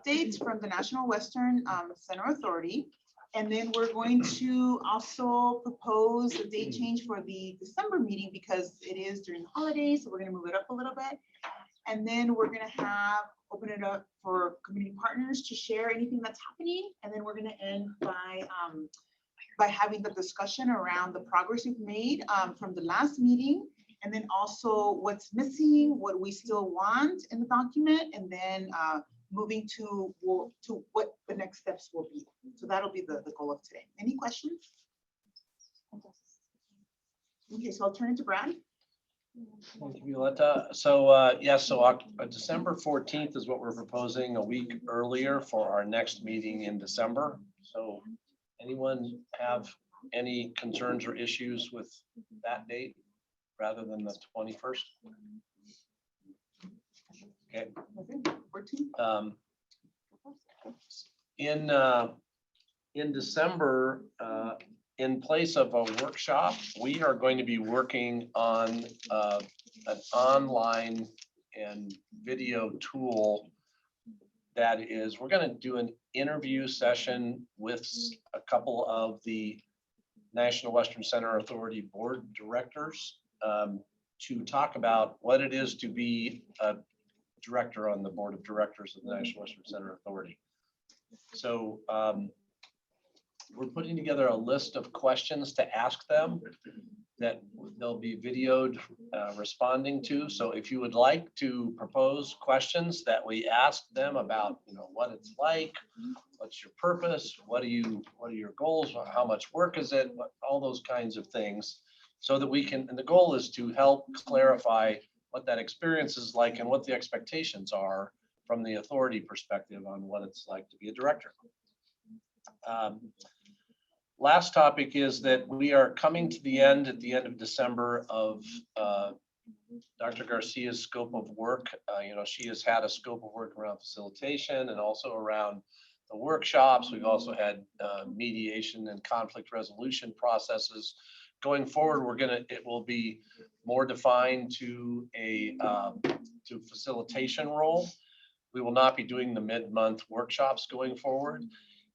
updates from the National Western Center Authority. And then we're going to also propose a date change for the December meeting because it is during the holidays. So we're going to move it up a little bit. And then we're going to open it up for community partners to share anything that's happening. And then we're going to end by having the discussion around the progress we've made from the last meeting. And then also what's missing, what we still want in the document, and then moving to what the next steps will be. So that'll be the goal of today. Any questions? Okay, so I'll turn it to Brad. Thank you, Violeta. So yes, so December 14th is what we're proposing, a week earlier for our next meeting in December. So anyone have any concerns or issues with that date rather than the 21st? Okay. In December, in place of a workshop, we are going to be working on an online and video tool that is, we're going to do an interview session with a couple of the National Western Center Authority board directors to talk about what it is to be a director on the board of directors of the National Western Center Authority. So we're putting together a list of questions to ask them that they'll be videoed responding to. So if you would like to propose questions that we ask them about, you know, what it's like, what's your purpose, what are your goals, how much work is it, all those kinds of things, so that we can, and the goal is to help clarify what that experience is like and what the expectations are from the authority perspective on what it's like to be a director. Last topic is that we are coming to the end at the end of December of Dr. Garcia's scope of work. You know, she has had a scope of work around facilitation and also around the workshops. We've also had mediation and conflict resolution processes. Going forward, it will be more defined to a facilitation role. We will not be doing the mid-month workshops going forward.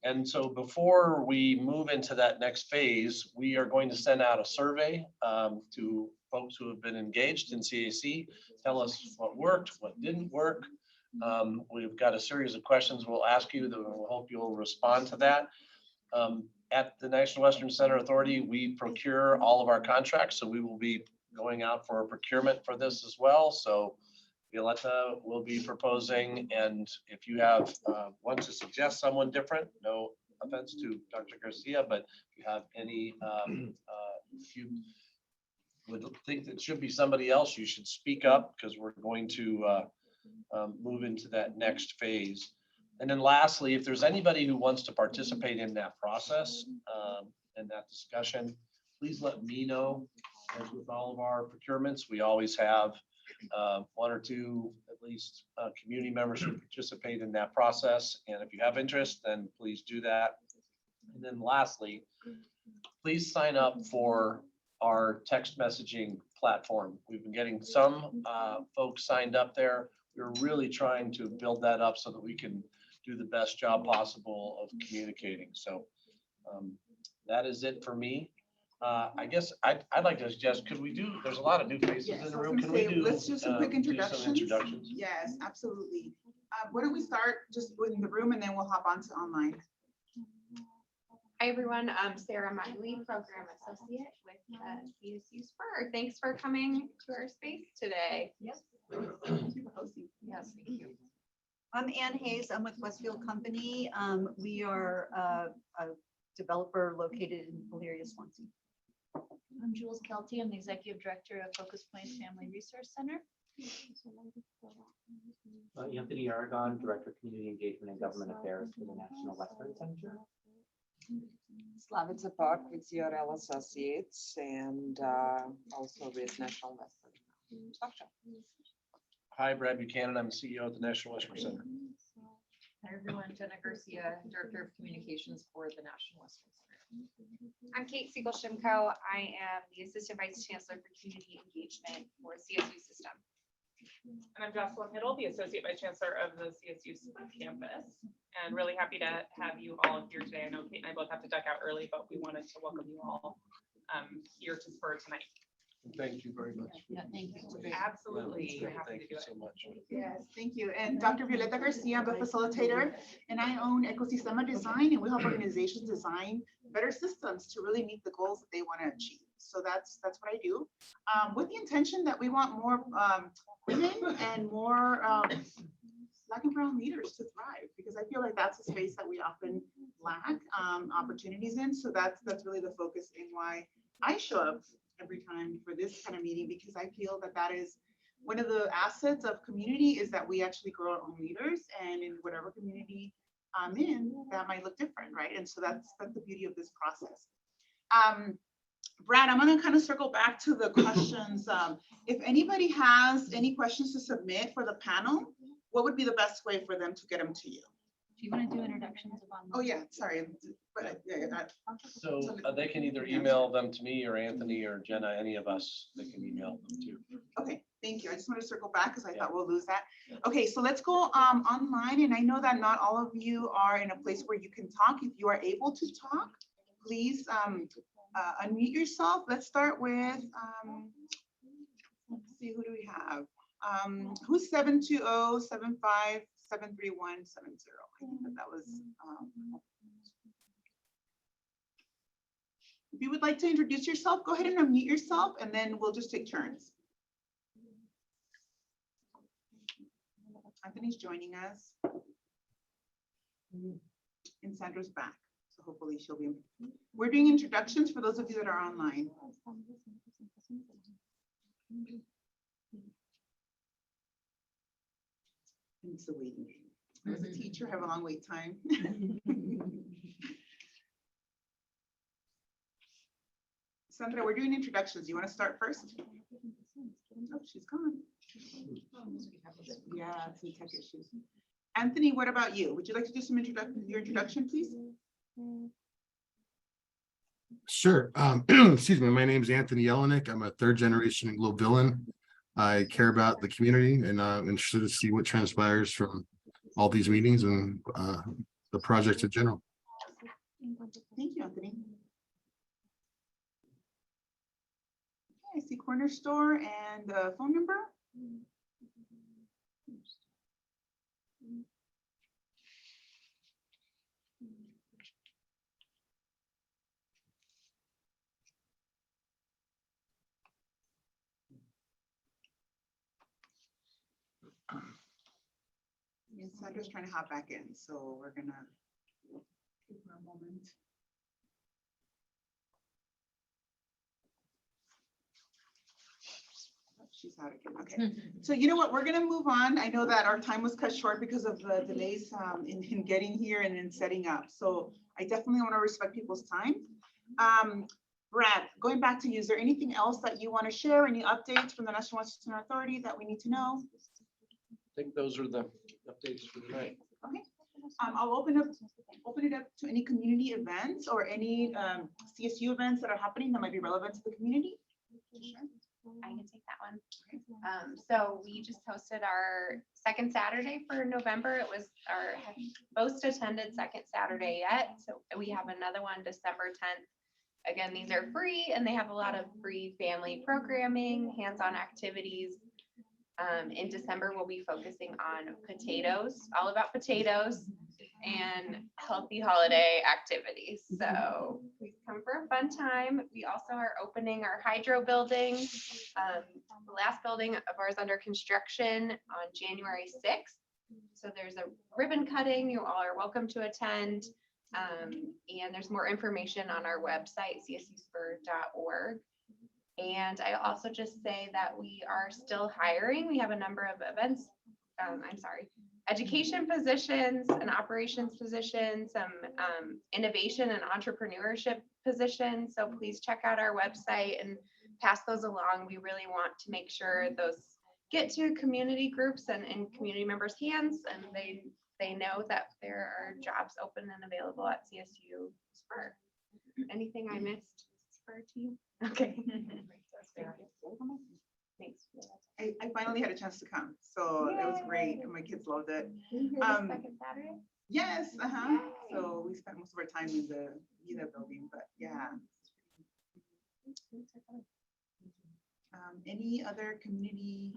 And so before we move into that next phase, we are going to send out a survey to folks who have been engaged in CAC, tell us what worked, what didn't work. We've got a series of questions we'll ask you that we'll hope you'll respond to that. At the National Western Center Authority, we procure all of our contracts, so we will be going out for a procurement for this as well. So Violeta will be proposing, and if you have want to suggest someone different, no offense to Dr. Garcia, but if you have any, if you would think that should be somebody else, you should speak up, because we're going to move into that next phase. And then lastly, if there's anybody who wants to participate in that process and that discussion, please let me know. As with all of our procurements, we always have one or two, at least, community members who participate in that process. And if you have interest, then please do that. And then lastly, please sign up for our text messaging platform. We've been getting some folks signed up there. We're really trying to build that up so that we can do the best job possible of communicating. So that is it for me. I guess I'd like to suggest, could we do, there's a lot of new faces in the room. Can we do, let's do some quick introductions. introductions? Yes, absolutely. Why don't we start just in the room and then we'll hop on to online. Hi, everyone. I'm Sarah Miley, Program Associate with CSU Spur. Thanks for coming to our space today. Yes. Thank you for hosting. Yes, thank you. I'm Ann Hayes. I'm with Westfield Company. We are a developer located in Valeria, Swansea. I'm Jules Kelty. I'm the Executive Director of Focus Points Family Resource Center. Anthony Aragon, Director of Community Engagement and Government Affairs for the National Western Center. Slavica Park with CRL Associates and also with National Western. Hi, Brad Buchanan. I'm the CEO at the National Western Center. Hi, everyone. Jenna Garcia, Director of Communications for the National Western Center. I'm Kate Siegel-Shimko. I am the Assistant Vice Chancellor for Community Engagement for CSU System. And I'm Jocelyn Hiddle, the Associate Vice Chancellor of the CSU campus, and really happy to have you all here today. I know Kate and I both have to duck out early, but we wanted to welcome you all here to Spur tonight. Thank you very much. Yeah, thank you. Absolutely. Great. Happy Thank to you do it. so much. Yes, thank you. And Dr. Violeta Garcia, I'm the facilitator, and I own Ecosistema Design, and we help organizations design better systems to really meet the goals that they want to achieve. So that's what I do, with the intention that we want more women and more Black and brown leaders to thrive, because I feel like that's a space that we often lack opportunities in. So that's really the focus in why I show up every time for this kind of meeting, because I feel that that is one of the assets of community, is that we actually grow our own leaders, and in whatever community I'm in, that might look different, right? And so that's the beauty of this process. Brad, I'm gonna kind of circle back to the questions. If anybody has any questions to submit for the panel, what would be the best way for them to get them to you? Do you want to do introductions of online? Oh, yeah, sorry. But So they can either email them to me or Anthony or Jenna, any of us, they can email them too. okay, thank you. I just want to circle back because I thought we'll lose that. Okay, so let's go online. And I know that not all of you are in a place where you can talk. If you are able to talk, please unmute yourself. Let's start with, let's see, who do we have? Who's 720-7573170? I think that was. If you would like to introduce yourself, go ahead and unmute yourself, and then we'll just take turns. Anthony's joining us. And Sandra's back, so hopefully she'll be. We're doing introductions for those of you that are online. It's the waiting game. As a teacher, I have a long wait time. Sandra, we're doing introductions. You want to start first? Oh, she's gone. Yeah, some tech issues. Anthony, what about you? Would you like to do some introduction, please? Sure. Excuse me. My name is Anthony Jelinek. I'm a third generation Anglo-Villain. I care about the community, and I'm interested to see what transpires from all these meetings and the project in general. Thank you, Anthony. Okay, I see corner store and the phone number. And Sandra's trying to hop back in, so we're gonna give her a moment. Oh, she's out again. Okay, so you know what? We're gonna move on. I know that our time was cut short because of the delays in getting here and in setting up. So I definitely want to respect people's time. Brad, going back to you, is there anything else that you want to share? Any updates from the National Western Authority that we need to know? I think those are the updates for tonight. Okay, I'll open it up to any community events or any CSU events that are happening that might be relevant to the community. I can take that one. So we just hosted our second Saturday for November. It was our most attended second Saturday yet. So we have another one December 10th. Again, these are free and they have a lot of free family programming, hands-on activities. In December, we'll be focusing on potatoes, all about potatoes and healthy holiday activities. So please come for a fun time. We also are opening our hydro building, the last building of ours under construction on January 6th. So there's a ribbon cutting. You all are welcome to attend. And there's more information on our website, csuspur.org. And I also just say that we are still hiring. We have a number of events, education positions and operations positions, some innovation and entrepreneurship positions. So please check out our website and pass those along. We really want to make sure those get to community groups and in community members' hands, and they know that there are jobs open and available at CSU Spur. Anything I missed, Spur team? Okay. Thanks. I finally had a chance to come, so it was great. and My kids loved it. Second Saturday? Yes, uh-huh. So we spent most of our time in the building, but yeah. Any other community,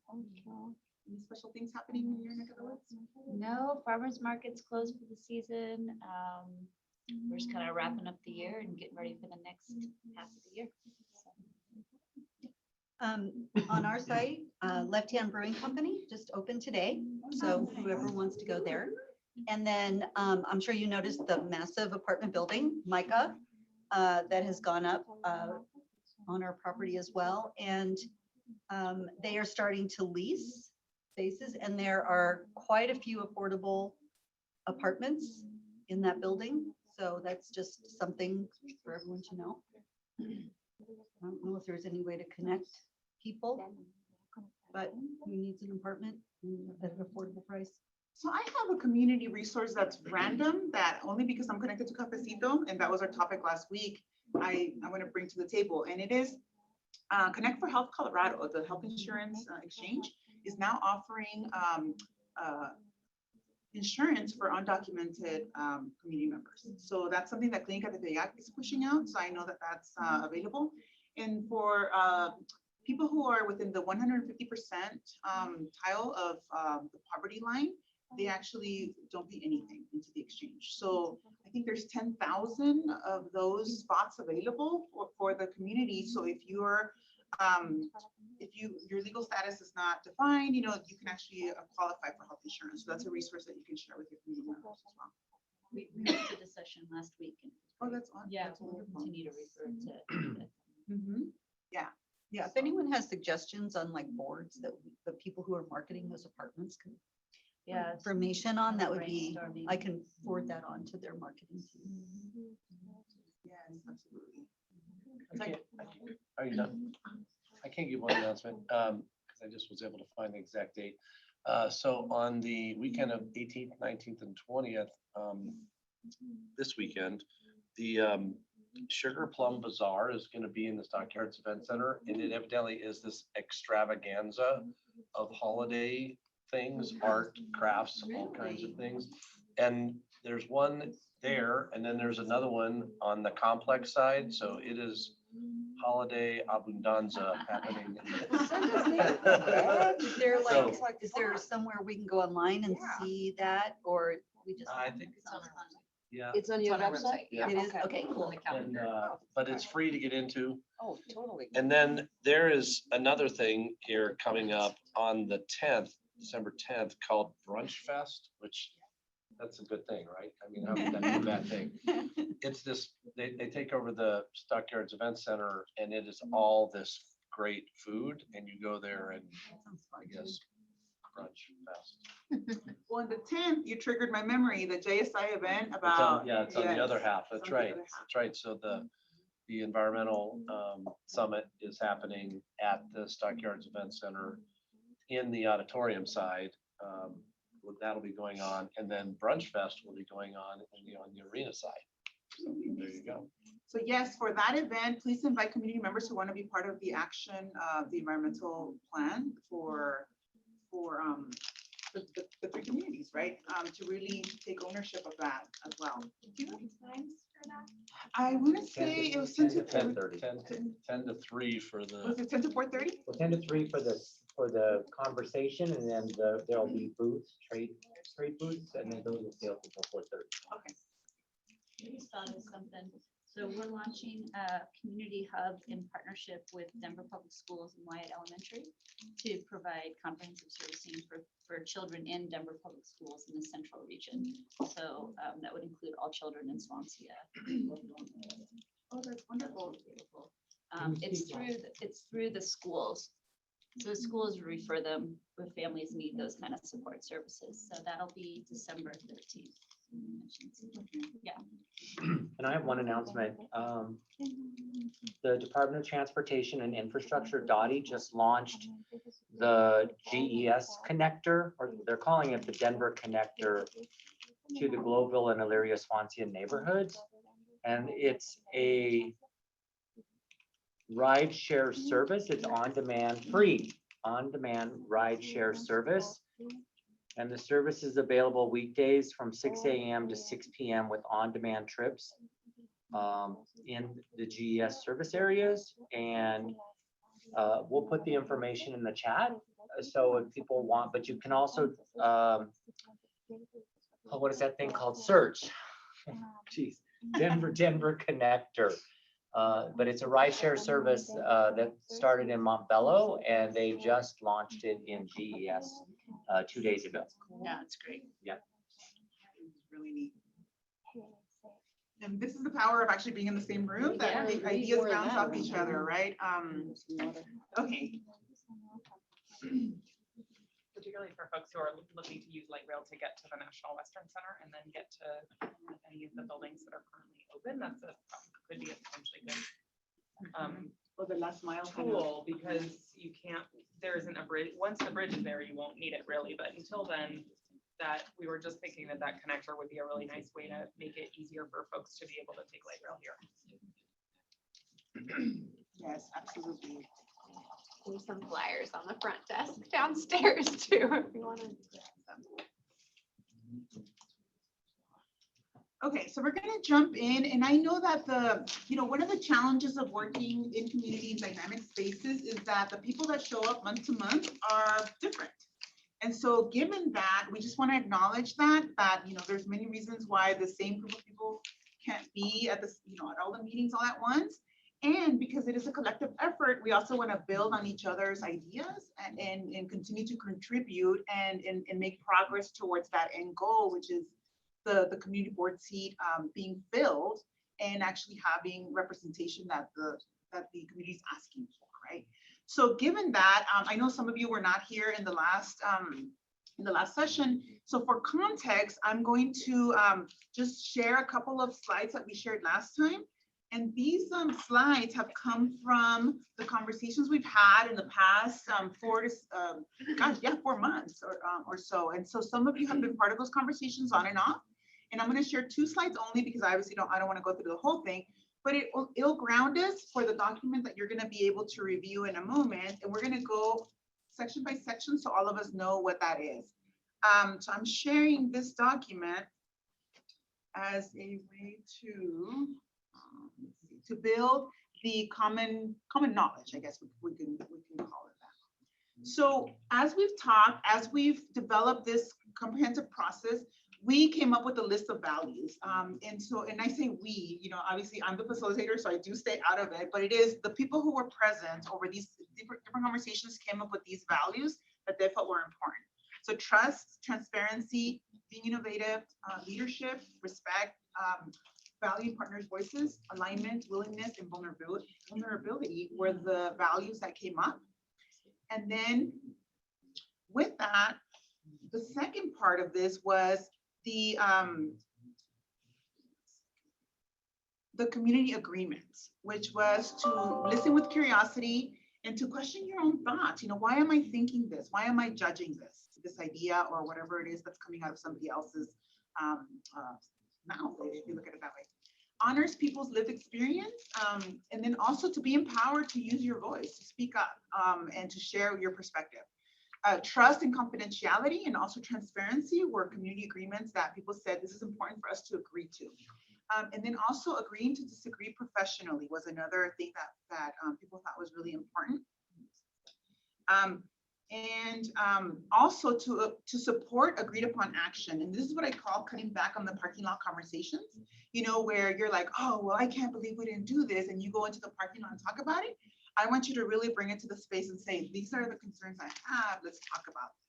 any special things happening in your neck of the woods? No, farmers market's closed for the season. We're just kind of wrapping up the year and getting ready for the next half of the year. On our site, Left Hand Brewing Company just opened today, so whoever wants to go there. And then I'm sure you noticed the massive apartment building, Micah, that has gone up on our property as well. And they are starting to lease spaces, and there are quite a few affordable apartments in that building. So that's just something for everyone to know. I don't know if there's any way to connect people, but who needs an apartment at an affordable price? So I have a community resource that's random, that only because I'm connected to Cafecito, and that was our topic last week, I want to bring to the table. And it is Connect for Health Colorado, the health insurance exchange, is now offering insurance for undocumented community members. So that's something that Clínica de Teyac is pushing out. So I know that that's available. And for people who are within the 150% tile of the poverty line, they actually don't pay anything into the exchange. So I think there's 10,000 of those spots available for the community. So if you're your legal status is not defined, you can actually qualify for health insurance. So that's a resource that you can share with your community members as well. We hosted a session last week. And Oh, that's on. yeah, That's we'll wonderful. continue to refer to. Yeah. Yeah, if anyone has suggestions on like boards that the people who are marketing those apartments can Yeah. information on, that would be, Brainstorming. I can forward that on to their marketing team. Yes, absolutely. Are you done? I can't give one announcement, because I just was able to find the exact date. So on the weekend of 18th, 19th, and 20th, this weekend, the Sugar Plum Bazaar is going to be in the Stockyards Event Center, and it evidently is this extravaganza of holiday things, art, crafts, all kinds of things. And there's one there, and then there's another one on the complex side. So it is holiday abundanza happening. Is there So- like, is there somewhere we can go online and Yeah. see that, or we just? I think It's on our Yeah, It's on your website? Yeah. It is, okay, cool. and, but it's free to get into. Oh, totally. And then there is another thing here coming up on the 10th, December 10th, called Brunch Fest, which that's a good thing, right? I mean, how could that be a bad thing? It's this, they take over the Stockyards Event Center, and it is all this great food, and you go there and I guess Brunch Fest. Well, on the 10th, you triggered my memory, the JSI event It's on, about. yeah, it's on the other yes, half. it's That's on the right. other half. That's right. So the environmental summit is happening at the Stockyards Event Center in the auditorium side. That'll be going on, and then Brunch Fest will be going on on the arena side. So there you go. So yes, for that event, please invite community members who want to be part of the action, the environmental plan for the three communities, right? To really take ownership of that as well. Do you have times for that? I want to say it was 10 to 10:30. 10 to 3 for the. Was it 10 to 4:30? Well, 10 to 3 for the conversation, and then there'll be booths, trade booths, and then those will stay open until 4:30. Okay. I just thought of something. So we're launching a community hub in partnership with Denver Public Schools and Wyatt Elementary to provide comprehensive servicing for children in Denver Public Schools in the central region. So that would include all children in Swansea. Oh, that's wonderful. It's through the schools. So the schools refer them when families need those kind of support services. So that'll be December 13th. Yeah. And I have one announcement. The Department of Transportation and Infrastructure, Dottie, just launched the GES connector, or they're calling it the Denver connector to the Globeville and Elyria Swansea neighborhoods. And it's a ride share service. It's on-demand, free, on-demand ride share service. And the service is available weekdays from 6 a.m. to 6 p.m. with on-demand trips in the GES service areas. And we'll put the information in the chat. So if people want, but you can also, what is that thing called? Search. Jeez, Denver Connector. But it's a rideshare service that started in Montbello, and they just launched it in GES 2 days ago. Yeah, it's great. Yeah. It's really neat. And this is the power of actually being in the same room, that the ideas bounce off each other, right? Okay. Particularly for folks who are looking to use light rail to get to the National Western Center and then get to any of the buildings that are currently open, could be a potentially good Or the last mile. tool, because you can't, there isn't a bridge. Once the bridge is there, you won't need it really, but until then, that we were just thinking that connector would be a really nice way to make it easier for folks to be able to take light rail here. Yes, absolutely. There's some flyers on the front desk downstairs too, if you want to. Okay, so we're gonna jump in, and I know that one of the challenges of working in community and dynamic spaces is that the people that show up month to month are different. And so given that, we just want to acknowledge that there's many reasons why the same group of people can't be at at all the meetings all at once. And because it is a collective effort, we also want to build on each other's ideas and continue to contribute and make progress towards that end goal, which is the community board seat being filled and actually having representation that the community is asking for, right? So given that, I know some of you were not here in the last session. So for context, I'm going to just share a couple of slides that we shared last time. And these slides have come from the conversations we've had in the past 4 months or so. And so some of you have been part of those conversations on and off. And I'm going to share 2 slides only because I obviously I don't want to go through the whole thing, but it'll ground us for the document that you're going to be able to review in a moment. And we're going to go section by section so all of us know what that is. So I'm sharing this document as a way to build the common knowledge, I guess we can call it that. So as we've developed this comprehensive process, we came up with a list of values. And I say we, obviously I'm the facilitator, so I do stay out of it, but it is the people who were present over these different conversations came up with these values that they felt were important. So trust, transparency, being innovative, leadership, respect, valuing partners' voices, alignment, willingness, and vulnerability were the values that came up. And then with that, the second part of this was the community agreements, which was to listen with curiosity and to question your own thoughts. Why am I thinking this? Why am I judging this idea or whatever it is that's coming out of somebody else's mouth, if you look at it that way. Honors people's lived experience, and then also to be empowered to use your voice, to speak up, and to share your perspective. Trust and confidentiality and also transparency were community agreements that people said this is important for us to agree to. And then also agreeing to disagree professionally was another thing that people thought was really important. And also to support agreed upon action. And this is what I call cutting back on the parking lot conversations, where you're like, oh, well, I can't believe we didn't do this. And you go into the parking lot and talk about it. I want you to really bring it to the space and say, these are the concerns I have, let's talk about them.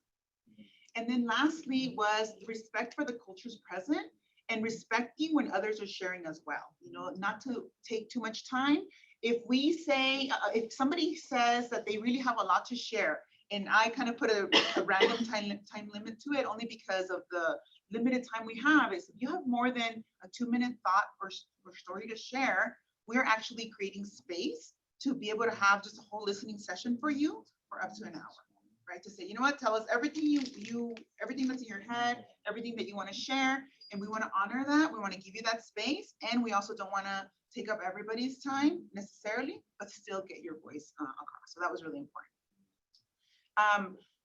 And then lastly was respect for the cultures present and respecting when others are sharing as well, not to take too much time. If we say, if somebody says that they really have a lot to share, and I kind of put a random time limit to it only because of the limited time we have, is if you have more than a 2-minute thought or story to share, we're actually creating space to be able to have just a whole listening session for you for up to an hour. right? To say, you know what, tell us everything everything that's in your head, everything that you want to share, and we want to honor that. We want to give you that space, and we also don't want to take up everybody's time necessarily, but still get your voice across. So that was really important.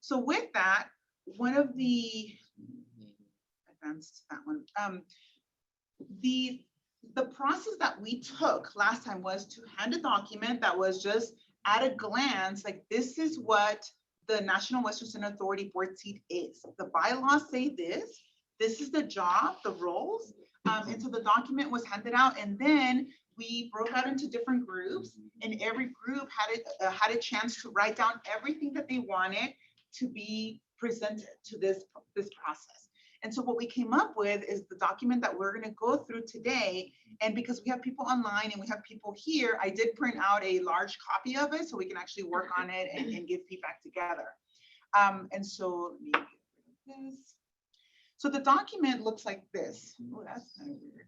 So with that, one of the advanced that one, the process that we took last time was to hand a document that was just at a glance, like this is what the National Western Center Authority board seat is. The bylaws say this. This is the job, the roles. And so the document was handed out, and then we broke out into different groups, and every group had a chance to write down everything that they wanted to be presented to this process. And so what we came up with is the document that we're going to go through today. And because we have people online and we have people here, I did print out a large copy of it so we can actually work on it and give feedback together. And so let me get rid of this. So the document looks like this. Oh, that's kind of weird.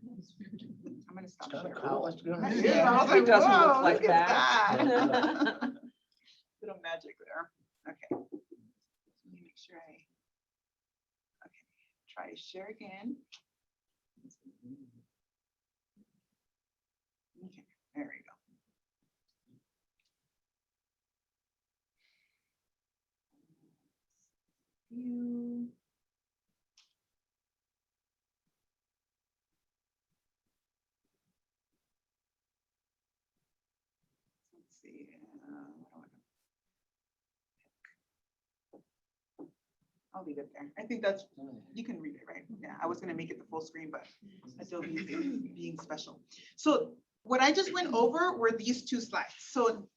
I'm going to stop Kind of sharing. cool. Yeah, I was It like, doesn't look whoa, like look at that. that. Little magic there. Okay. Let me make sure try to share again. Okay, there we go. View. Let's see. What do I do? I'll leave it there. I think that's, you can read it, right? Yeah, I was gonna make it the full screen, but Adobe is being special. So what I just went over were these two slides. So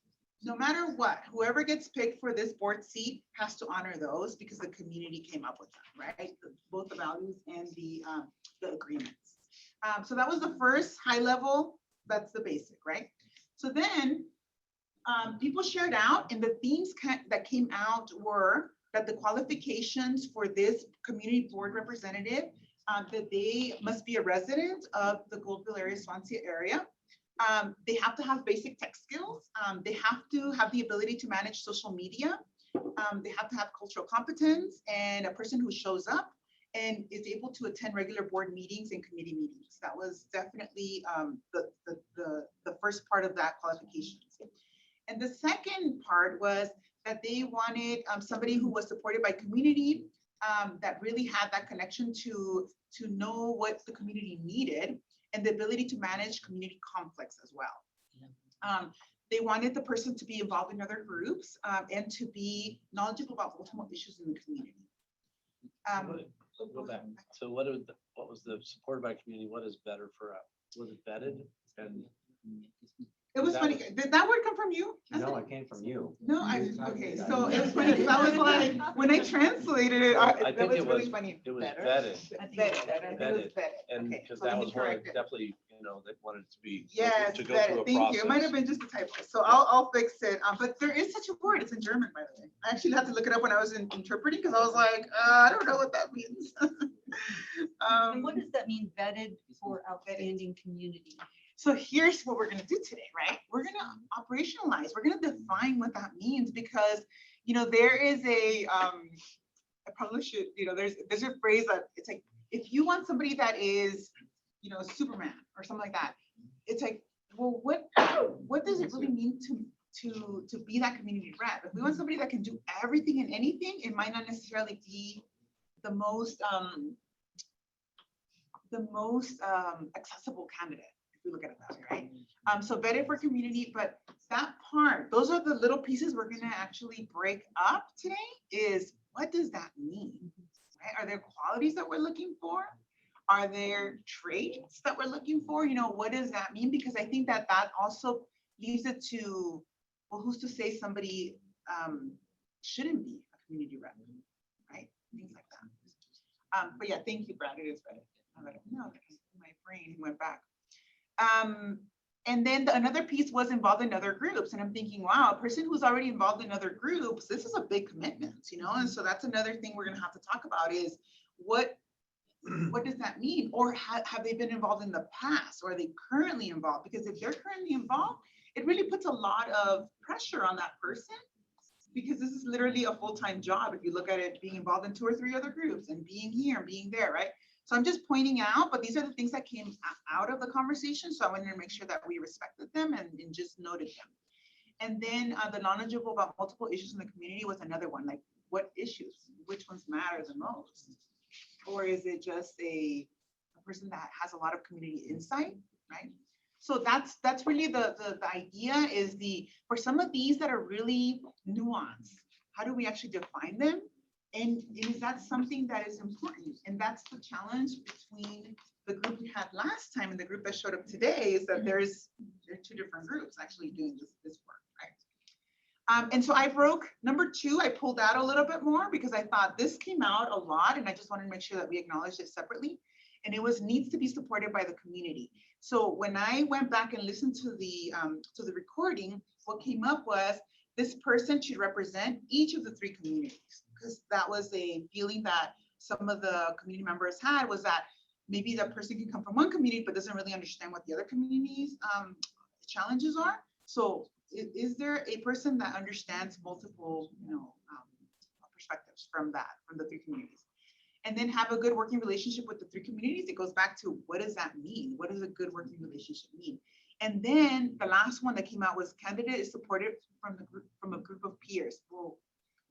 no matter what, whoever gets picked for this board seat has to honor those because the community came up with them, right? Both the values and the agreements. So that was the first high level, that's the basic, right? So then people shared out, and the themes that came out were that the qualifications for this community board representative, that they must be a resident of the Goldville area, Swansea area. They have to have basic tech skills. They have to have the ability to manage social media. They have to have cultural competence and a person who shows up and is able to attend regular board meetings and committee meetings. That was definitely the first part of that qualifications. And the second part was that they wanted somebody who was supported by community, that really had that connection to know what the community needed and the ability to manage community conflicts as well. They wanted the person to be involved in other groups and to be knowledgeable about multiple issues in the community. Go back. So what was the supported by community? What is better for was it vetted? And it was funny. Did that word come from you? No, it came from you. No, okay. So it was funny because I was like, when I translated it, that was really funny. It was Better? vetted. Vetted. And Okay, because so that let me was one correct it. definitely, that wanted to be Yes, to go through a vetted. Thank you. It might have process. been just a typo. So I'll fix it. But there is such a word. It's in German, by the way. I actually had to look it up when I was interpreting because I was like, I don't know what that means. And what does that mean, vetted for outstanding community? So here's what we're going to do today, right? We're going to operationalize. We're going to define what that means because, there is I probably should, there's a phrase that it's like, if you want somebody that is, Superman or something like that, it's like, well, what does it really mean to be that community rep? If we want somebody that can do everything and anything, it might not necessarily be the most accessible candidate. We look at it that way, right? So vetted for community, but that part, those are the little pieces we're gonna actually break up today is what does that mean, right? Are there qualities that we're looking for? Are there traits that we're looking for? What does that mean? Because I think that also leaves it to, well, who's to say somebody shouldn't be a community rep, right? Things like that. But yeah, thank you, Brad, it is vetted. No, my brain went back. And then another piece was involved in other groups. And I'm thinking, wow, a person who's already involved in other groups, this is a big commitment, And so that's another thing we're going to have to talk about is what does that mean? Or have they been involved in the past? Or are they currently involved? Because if they're currently involved, it really puts a lot of pressure on that person because this is literally a full-time job. If you look at it, being involved in 2 or 3 other groups and being here and being there, right? So I'm just pointing out, but these are the things that came out of the conversation. So I wanted to make sure that we respected them and just noted them. And then the knowledgeable about multiple issues in the community was another one, like what issues, which ones matter the most? Or is it just a person that has a lot of community insight, right? So that's really the idea is for some of these that are really nuanced, how do we actually define them? And is that something that is important? And that's the challenge between the group we had last time and the group that showed up today is that there are 2 different groups actually doing this work, right? And so I broke number 2, I pulled out a little bit more because I thought this came out a lot and I just wanted to make sure that we acknowledged it separately. And it was needs to be supported by the community. So when I went back and listened to the recording, what came up was this person should represent each of the 3 communities, because that was a feeling that some of the community members had, was that maybe that person can come from one community but doesn't really understand what the other communities challenges are. So is there a person that understands multiple perspectives from the 3 communities? And then have a good working relationship with the 3 communities. It goes back to what does that mean? What does a good working relationship mean? And then the last one that came out was candidate is supported from a group of peers. Well,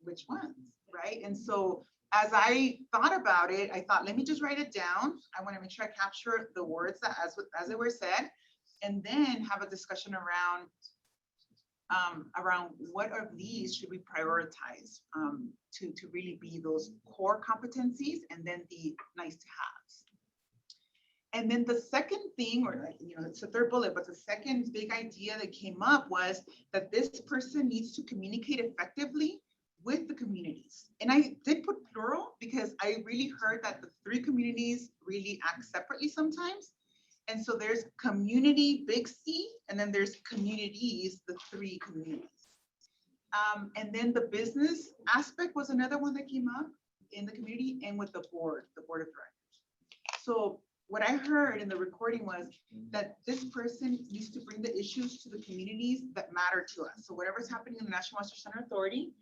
which ones, right? And so as I thought about it, I thought, let me just write it down. I want to make sure I capture the words that as they were said, and then have a discussion around what of these should we prioritize to really be those core competencies, and then the nice to haves. And then the second thing, or it's the 3rd bullet, but the second big idea that came up was that this person needs to communicate effectively with the communities. And I did put plural because I really heard that the 3 communities really act separately sometimes. And so there's community, big C, and then there's communities, the 3 communities. And then the business aspect was another one that came up in the community and with the board of directors. So what I heard in the recording was that this person needs to bring the issues to the communities that matter to us. So whatever's happening in the National Western Center Authority,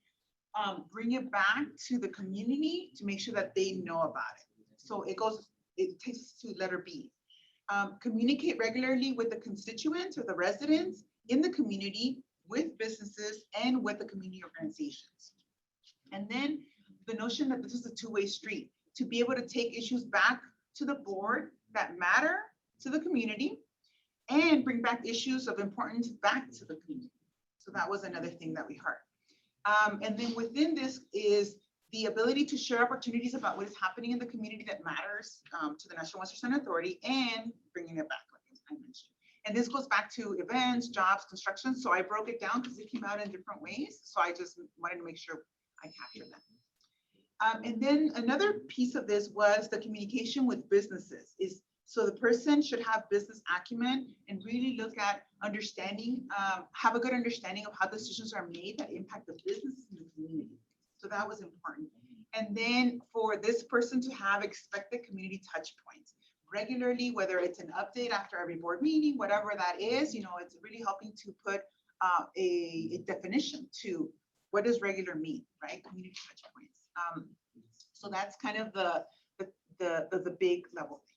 bring it back to the community to make sure that they know about it. So it takes us to letter B. Communicate regularly with the constituents or the residents in the community, with businesses and with the community organizations. And then the notion that this is a 2-way street, to be able to take issues back to the board that matter to the community and bring back issues of importance back to the community. So that was another thing that we heard. And then within this is the ability to share opportunities about what is happening in the community that matters to the National Western Center Authority and bringing it back, like I mentioned. And this goes back to events, jobs, construction. So I broke it down because it came out in different ways. So I just wanted to make sure I captured that. And then another piece of this was the communication with businesses. So the person should have business acumen and really look at understanding, have a good understanding of how decisions are made that impact the businesses in the community. So that was important. And then for this person to have expected community touch points regularly, whether it's an update after every board meeting, whatever that is, it's really helping to put a definition to what does regular mean, right? Community touch points. So that's kind of the big level thing.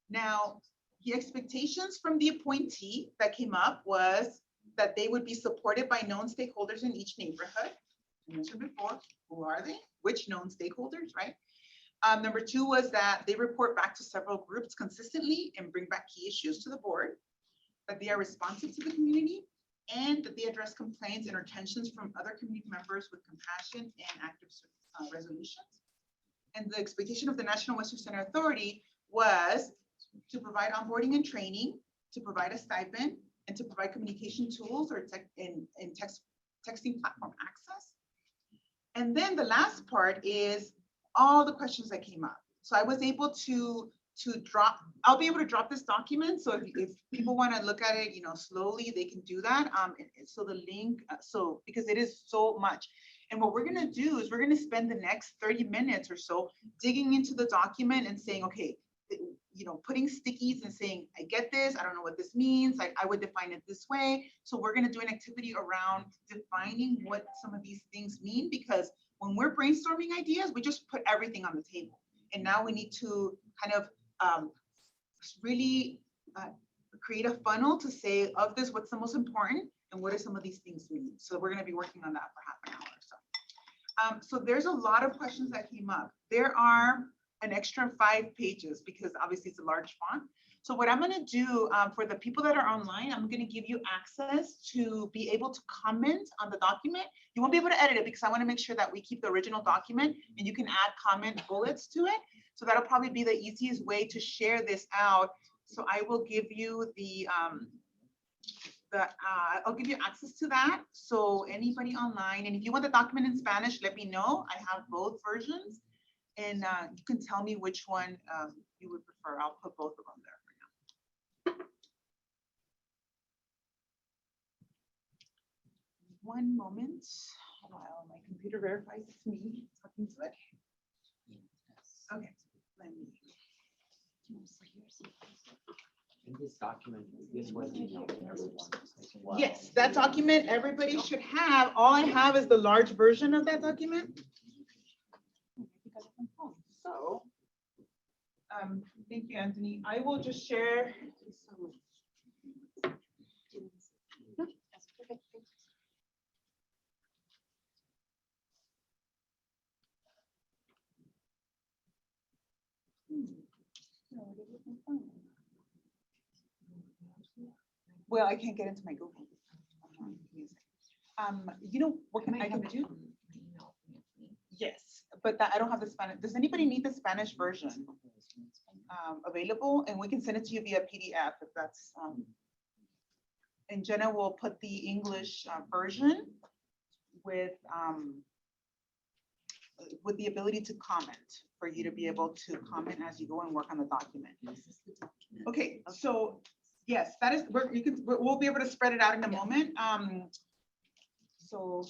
Now, the expectations from the appointee that came up was that they would be supported by known stakeholders in each neighborhood. I mentioned before, who are they? Which known stakeholders, right? Number 2 was that they report back to several groups consistently and bring back key issues to the board, that they are responsive to the community, and that they address complaints and or tensions from other community members with compassion and active resolutions. And the expectation of the National Western Center Authority was to provide onboarding and training, to provide a stipend, and to provide communication tools or texting platform access. And then the last part is all the questions that came up. So I was able to I'll be able to drop this document. So if people want to look at it, slowly, they can do that. So the link, because it is so much. And what we're going to do is we're going to spend the next 30 minutes or so digging into the document and saying, okay, putting stickies and saying, I get this, I don't know what this means, like I would define it this way. So we're gonna do an activity around defining what some of these things mean, because when we're brainstorming ideas, we just put everything on the table. And now we need to kind of really create a funnel to say, of this, what's the most important and what do some of these things mean? So we're gonna be working on that for half an hour or so. So there's a lot of questions that came up. There are an extra 5 pages because obviously it's a large font. So what I'm gonna do for the people that are online, I'm gonna give you access to be able to comment on the document. You won't be able to edit it because I wanna make sure that we keep the original document and you can add comment bullets to it. So that'll probably be the easiest way to share this out. So I will give you I'll give you access to that. So anybody online, and if you want the document in Spanish, let me know. I have both versions. And you can tell me which one you would prefer. I'll put both of them there for now. One moment while my computer verifies it's me talking to it. Okay, let me. In this document, this was emailed to everyone as well. Yes, that document everybody should have. All I have is the large version of that document. So, thank you, Anthony. I will just share. Well, I can't get into my Google. You know what I can do? Yes, but I don't have the Spanish. Does anybody need the Spanish version available? And we can send it to you via PDF if that's. And Jenna will put the English version with the ability to comment, for you to be able to comment as you go and work on the document. Okay, so yes, that is, we'll be able to spread it out in a moment. So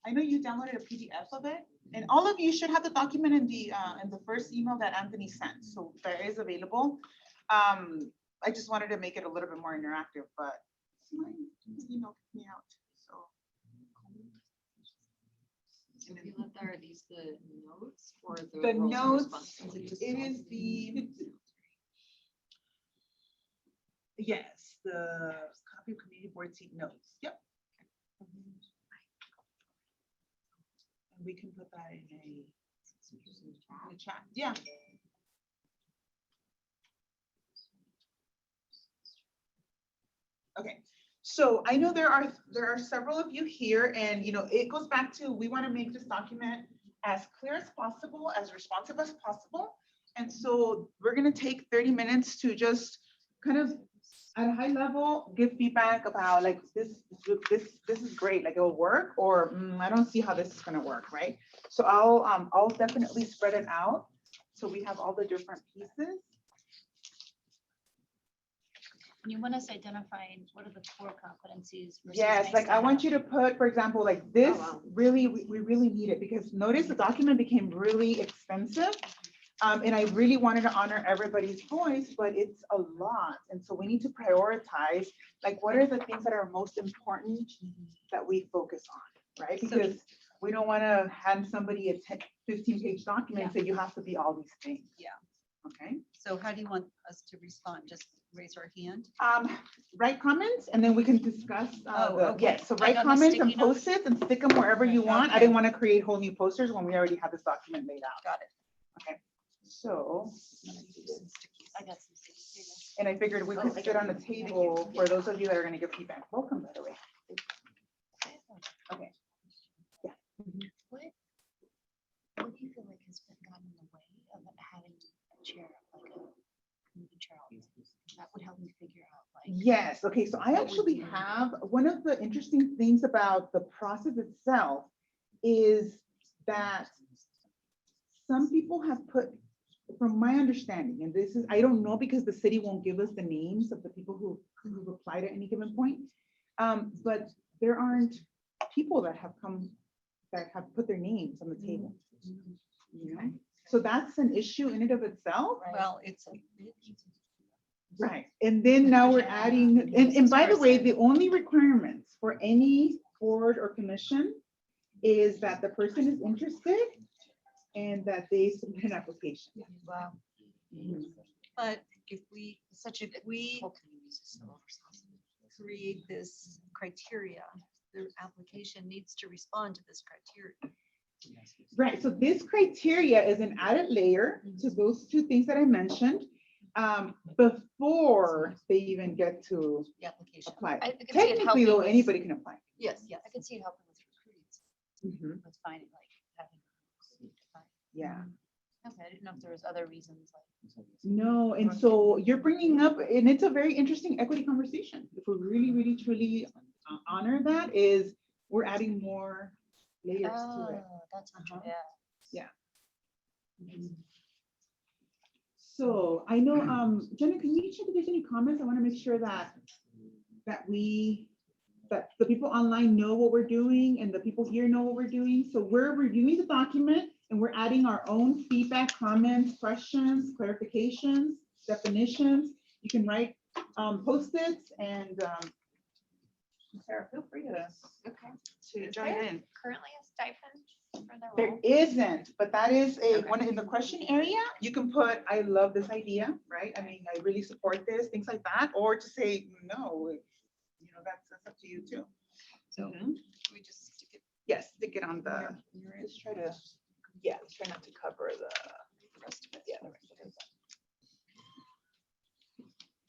I know you downloaded a PDF of it, and all of you should have the document in the first email that Anthony sent. So that is available. I just wanted to make it a little bit more interactive, but my email kicked me out. So. Are these the notes or the The roles and notes, responsibilities? it is the. Yes, the copy of community board seat notes. Yep. And we can put that in a chat. Yeah. Okay. So I know there are several of you here, and it goes back to, we want to make this document as clear as possible, as responsive as possible. And so we're going to take 30 minutes to just kind of at a high level give feedback about like this is great, like it'll work, or I don't see how this is going to work, right? So I'll definitely spread it out so we have all the different pieces. And you want us identifying what are the core competencies? versus Yes, nice like to I have? want you to put, for example, like this, wow. really, we really need it, because notice the document became really expensive. And I really wanted to honor everybody's voice, but it's a lot. And so we need to prioritize, like, what are the things that are most important that we focus on, right? Because we don't want to hand somebody a 15-page document and say you have to be all these things. Yeah. Okay. So how do you want us to respond? Just raise our hand? Write comments and then we can discuss. Okay. Yes, so Like write on the comments sticky and notes? post-its and stick them wherever you want. I Okay. didn't want to create whole new posters when we already have this document laid out. Got it. Okay, so, I got some stickies. and I figured we could sit on the table for those of you that are going to give feedback. Welcome, by the way. Okay. Yeah. What do you feel like has been gotten in the way of having a chair, like a community chair? That would help me figure out like. Yes, okay, so I actually have, one of the interesting things about the process itself is that some people have put, from my understanding, and this is, I don't know because the city won't give us the names of the people who applied at any given point, but there aren't people that have come, that have put their names on the table. You know? So that's an issue in and of itself. Well, it's. Right, and then now we're adding, and by the way, the only requirements for any board or commission is that the person is interested and that they submit an application. Wow. But if we create this criteria, the application needs to respond to this criteria. Right, so this criteria is an added layer to those two things that I mentioned, before they even get to The application. apply. I could see it Technically, helping though, with- anybody can apply. Yes, I could see it helping with recruiting, with finding like having. Yeah. Okay, I didn't know if there was other reasons like. No, and so you're bringing up, and it's a very interesting equity conversation. If we really, really, truly honor that, is we're adding more layers to it. That's, Yeah. So I know, Jenna, can you check if there's any comments? I want to make sure that that the people online know what we're doing and the people here know what we're doing. So we're reviewing the document and we're adding our own feedback, comments, questions, clarifications, definitions. You can write post-its and Sarah, feel free to Is join there in. currently a stipend for the There role? isn't, but that is a Okay. one in the question area. You can put, I love this idea, right? I mean, I really support this, things like that, or to say, no, you know, that's up to you too. So we just stick it. yes, stick it on the, just try to, yeah, try not to cover the rest of it. Yeah. the rest of it.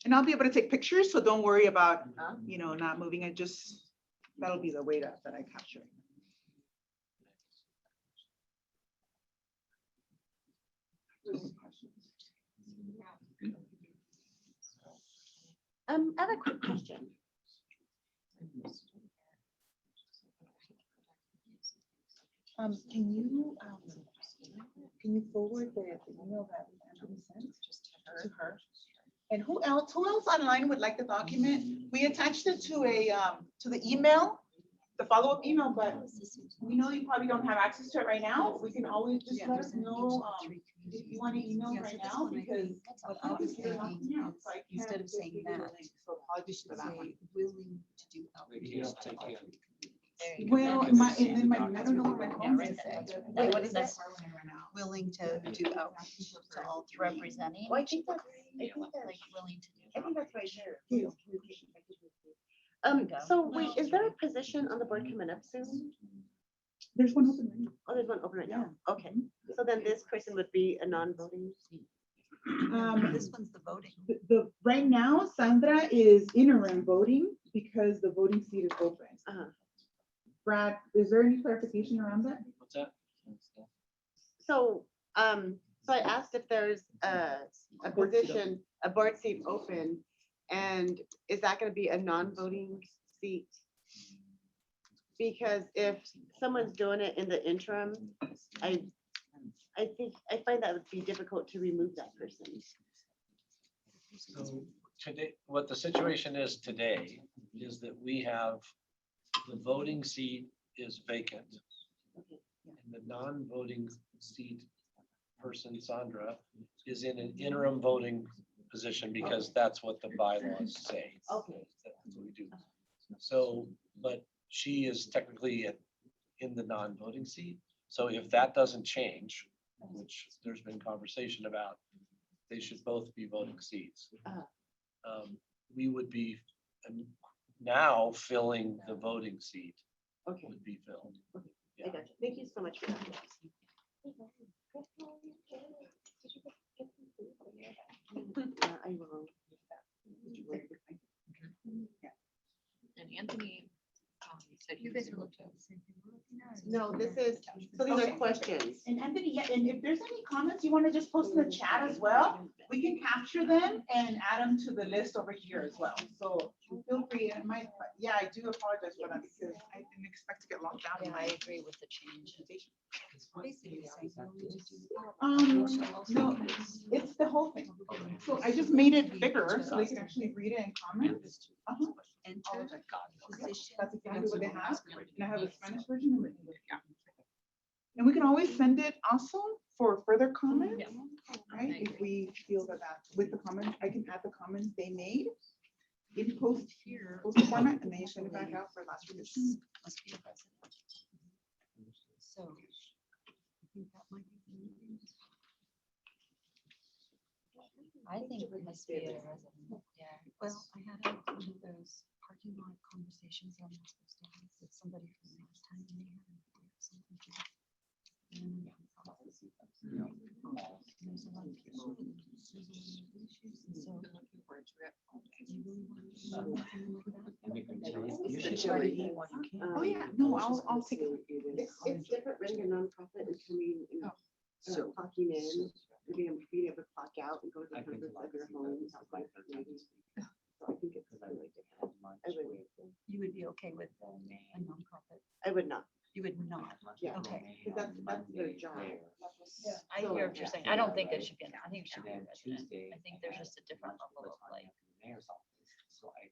And I'll be able to take pictures, so don't worry about, you know, not moving it, just, that'll be the way that I capture it. I have a quick question. Can you forward the email that Anthony sent to her? And who else online would like the document? We attached it to the email, the follow-up email, but we know you probably don't have access to it right now. We can always just let us know, if you want to email Yeah, so right this now, one I because think what I was you're not- thinking yeah, is so I can't instead of just saying give you the that, link, so we apologies should for that one. say willing to do outreach. to all communities. There you go. Well, That my, is- and then my, I don't know what my Yeah, phone right, is. that's right. Wait, what is that? Willing to do outreach to all three. Representing, Well, I think that's, like willing to do. I think that's right there. Yeah. So wait, is there a position on the board coming up soon? There's one open right now. Oh, there's one open right now. Okay, so then this person would be a non-voting. This one's the voting. Right now, Sandra is interim voting because the voting seat is open. Uh-huh. Brad, is there any clarification around that? What's that? So, so I asked if there's a position, a board seat open, and is that gonna be a non-voting seat? Because if someone's doing it in the interim, I find that would be difficult to remove that person. So today, what the situation is today is that we have, the voting seat is vacant. And the non-voting seat person, Sandra, is in an interim voting position because that's what the bylaws say. Okay. That's what we do. So, but she is technically in the non-voting seat. So if that doesn't change, which there's been conversation about, they should both be voting seats. We would be now filling the voting seat Okay, would be filled. I got you. Thank you so much for that. I will. And Anthony said you guys are looking. No, this is, so these are questions. And Anthony, yeah, and if there's any comments you want to just post in the chat as well, we can capture them and add them to the list over here as well. So feel free, and yeah, I do apologize for that because I didn't expect to get locked down in Yeah, my. I agree with the change. Basically saying willing to do No, it's the whole thing. So I just made it bigger so they can actually read it and comment. Uh-huh. enter position. That's exactly what they have. And I have a Spanish version and written version. And we can always send it also for further comment, right? If we feel that with the comment, I can add the comments they made in post format, and then you send it back out for last revision. So. I think that might be. I think it must be a resident, yeah. Well, I had one of those parking lot conversations I'm not supposed to have with somebody from last time, and they had something to do. And there's a lot of people, and there's a lot of issues, and so. You really want to do something like that? Oh, yeah, no, I'll take it. It's different running a nonprofit and coming and clocking in, being able to clock out and go to the comforts of your home. So I think it's really different. I really would. You would be okay with a nonprofit? I would not. You would not? Yeah. Okay. Because that's their job. I hear what you're saying. I don't think it should be, I think it should be a resident. I think there's just a different level of like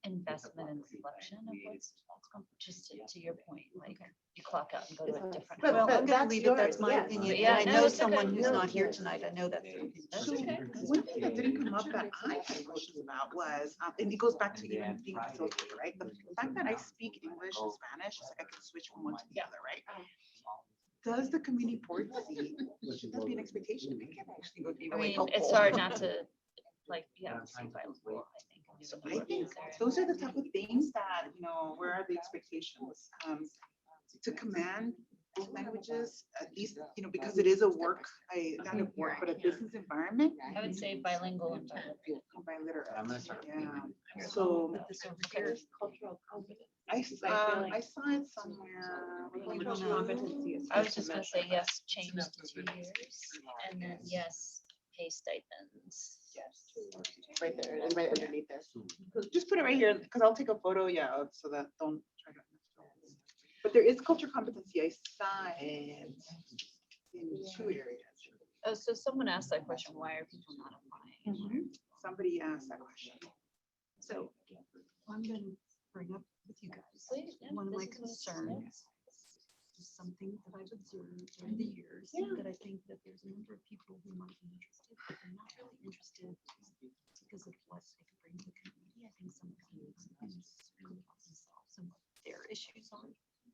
investment and selection of what's, just to your point, like you clock out and go to a different. But- Well, but I'm gonna that's leave it, that's yours, my yeah. opinion, Yeah, and I no, know it's okay. someone who's No, not here yeah. tonight, I know that's. their opinion. That's So okay. one thing that didn't come up that I had questions about was, and it goes back to even being a facilitator, right? The fact that I speak English and Spanish, it's like I can switch from one to the other, right? Does the community board see, should that be an expectation? I think it actually would be I really mean, helpful. it's hard not to, like, yeah, see by law, I think. and do So the I work think there. those are the type of things that, where are the expectations? To command both languages, at least, because it is a work, not a work, but a business environment. I would say bilingual and By literate, I'm gonna start. yeah. So Put this over here. Cultural competence. I saw it somewhere. Cultural competency is I was just gonna such a say, yes, change to 2 years, and then yes, pay stipends. right there, and right underneath there. Just put it right here, because I'll take a photo, so that don't try to. But there is culture competency, I saw it in 2 areas. Oh, so someone asked that question, why are people not applying? Somebody asked that question. So I'm gonna bring up with you guys, Please, yeah, one of my this is what it's concerns is something that I've observed over the years, that I think that there's a number of people who might be interested, but they're not really interested because of what they can bring to the community. I think some of them need some things really about themselves and what their issues are.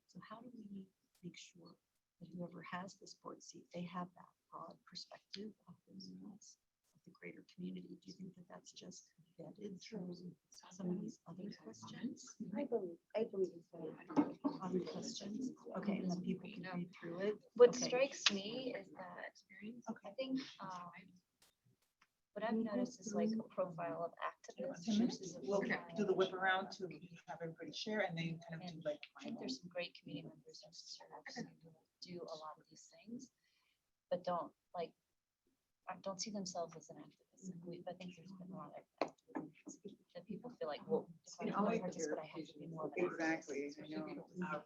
So how do we make sure that whoever has this board seat, they have that broad perspective of the needs of the greater community? Do you think that that's just vetted through some of these other questions? I believe so. Other questions? Okay, and then people can read through it. What Okay. strikes me is that, I think, what I've noticed is like a profile of activists versus a We'll profile do the of- whip around to have everybody share and then kind of do like. I think there's some great community members who serve, who do a lot of these things, but don't like, don't see themselves as an activist. I think there's been a lot of activism that people feel like, well, if I want to participate, I have to be more of an activist. Exactly, I know.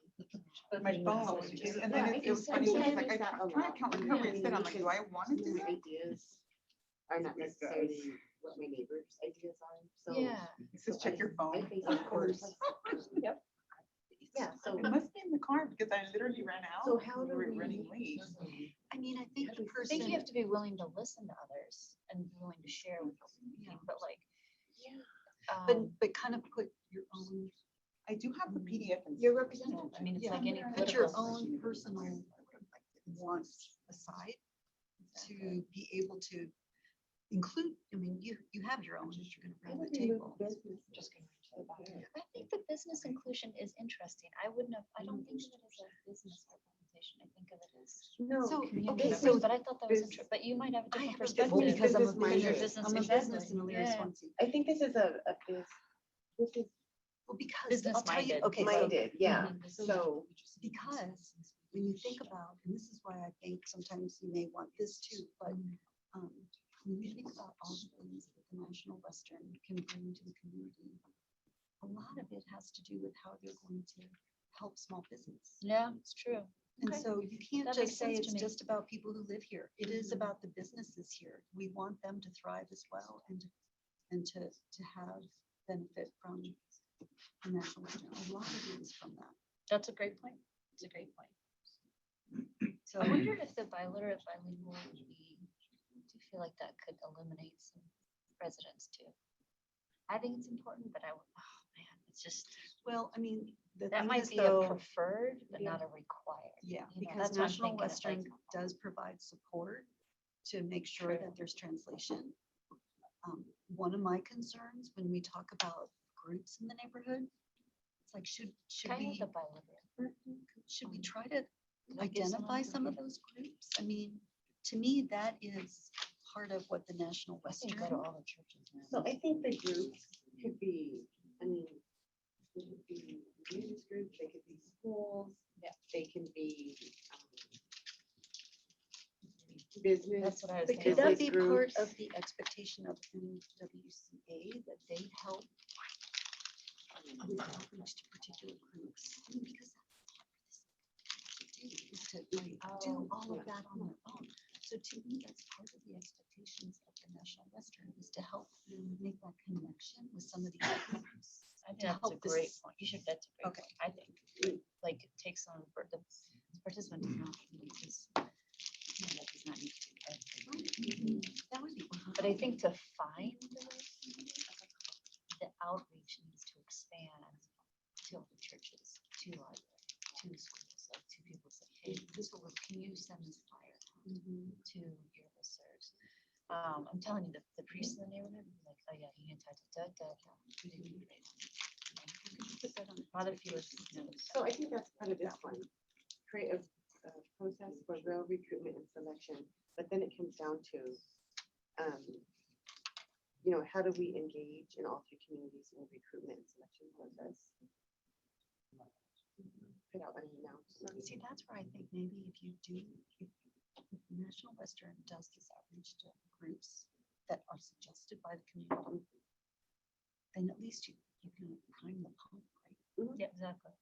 But my phone, and then it was funny, because like I try to count remember instead, I'm like, do I want to do My that? ideas are not necessarily what my neighbors' ideas are, so. Yeah. It says check your phone. I think, of course. Yep. Yeah, so, It must be in the car because I literally ran out. So how do We were we- running late. I mean, I think the I person. think you have to be willing to listen to others and willing to share with them, but like. But kind of put your own, I do have the PDF. and You're representative. I mean, it's yeah, like any put your political. own personal wants aside to be able to include, I mean, you have your own that you're gonna bring to the table. I think the business inclusion is interesting. I wouldn't have, I don't think of it as a business representation. I think of it as. no. So, community okay, members, so but I thought that was this- interesting, but you might have a I different have a perspective. different, because I'm a Business You're minded. business I'm a minded. business in Elyria Yeah. Swansea. I think this is Well, because Business I'll tell you, minded. okay, so minded, yeah, Mhm. so. because when you think about, and this is why I think sometimes you may want this too, but when you think about all the things that the National Western can bring to the community, a lot of it has to do with how they're going to help small business. Yeah, it's true. And Okay. so you can't That makes just say sense to it's me. just about people who live here. It is about the businesses here. We want them to thrive as well and to have benefit from the National Western. A lot of it is from that. That's a great point. It's a great point. So I wondered if the biliterate bilingual would be, do you feel like that could eliminate some residents too? I think it's important, but oh man, it's just, well, I mean, the that thing might is be a though, preferred, but not a required. yeah, You know, because that's what I'm National thinking, it's like- Western does provide support to make sure True. that there's translation. One of my concerns when we talk about groups in the neighborhood, it's like, should Kind we, of the biliterate. should we try to Like, is identify someone- some of those groups? I mean, to me, that is part of what the National I think Western. go to all the churches now. So I think the groups could be, I mean, they could be religious groups, they could be schools. Yeah. They can be business. That's what I was But thinking. could that business be part groups. of the expectation of NWCA that they help with outreach to particular groups? I mean, because is to like do all of that on their own. So to me, that's part of the expectations of the National Western is to help them make that connection with some of these groups. I think to that's a help this- great point. That's a great Okay. point, I think. Like, it takes on, the participant does not need to, that does not need to be everything. That would be. But I think to find the outreach needs to expand to other churches, to libraries, to schools, like to people say, hey, this will work. Can you send this flyer to your listservs? I'm telling you, the priests in the neighborhood, like, oh yeah, you can type Father Felix knows. So I think that's part of this one. Create a process for real recruitment and selection, but then it comes down to, how do we engage in all three communities in the recruitment and selection process? Put out an announcement. See, that's where I think maybe if National Western does this outreach to groups that are suggested by the community, then at least you can prime the pump, right? Yeah, exactly.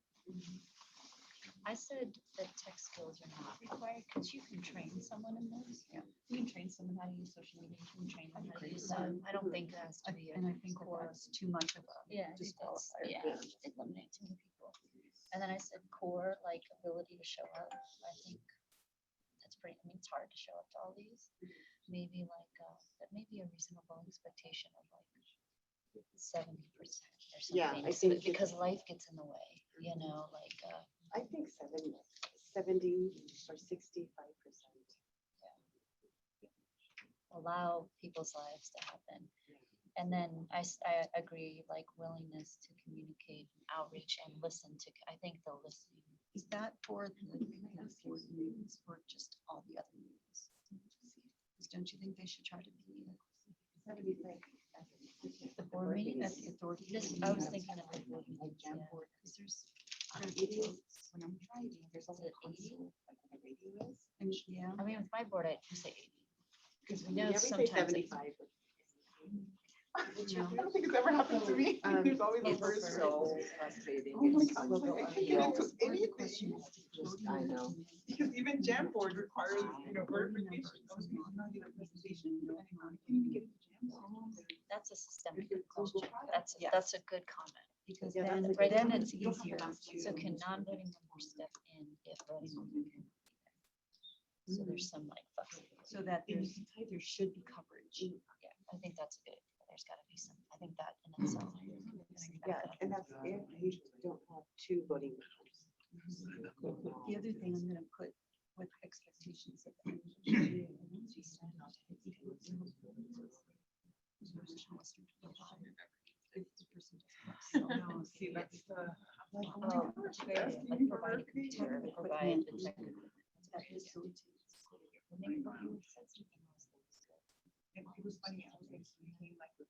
I said that tech skills are not required because you can train someone in those. Yeah. You can train someone how to use social media. You can train them how to agree use with that. Zoom. I don't think it has to be. And I think that that's too much of a Yeah, I think that's, disqualifier. yeah, eliminate too many people. And then I said core, like ability to show up. I think that's pretty, I mean, it's hard to show up to all these. Maybe like, that may be a reasonable expectation of like 70% or something. Yeah, I So- think because life gets in the way, you know, like, I think 70 or 65%. allow people's lives to happen. And then I agree, like willingness to communicate, outreach and listen to, I think the listening. Is that for the board meetings or just all the other meetings? Because don't you think they should try to be The board meetings? at the authority? This, I was thinking of the board meetings, yeah. Because there's, when I'm driving, there's Is it 80? I mean, yeah. I mean, with my board, I just say 80. Because we know Yeah, we say sometimes. it's- 75. I don't think it's ever happened to me. There's always a It's first. so frustrating. Oh my It's God, so like, I can't get into anything. I know. Because even Jamboard requires, verification. I was going to do the presentation, and I can't even get into Jamboard. That's a systemic question. Yeah. That's a good comment. Because Yeah, then, that's a good then point. it's easier So to. can non-voting members step in if voting member can? So there's some like flexibility. So that there should be coverage. Yeah, I think that's good. There's gotta be some, I think that in itself. Yeah, and that's if we don't have two voting members. The other thing I'm gonna put with expectations of. See, that's the. I'm like, oh my Oh, gosh, that's a great that's idea. the Like provide a university. computer, Technical provide the equipment. tech equipment. That's a great idea. Maybe you said something else that was good. It was funny, I was like, speaking like this.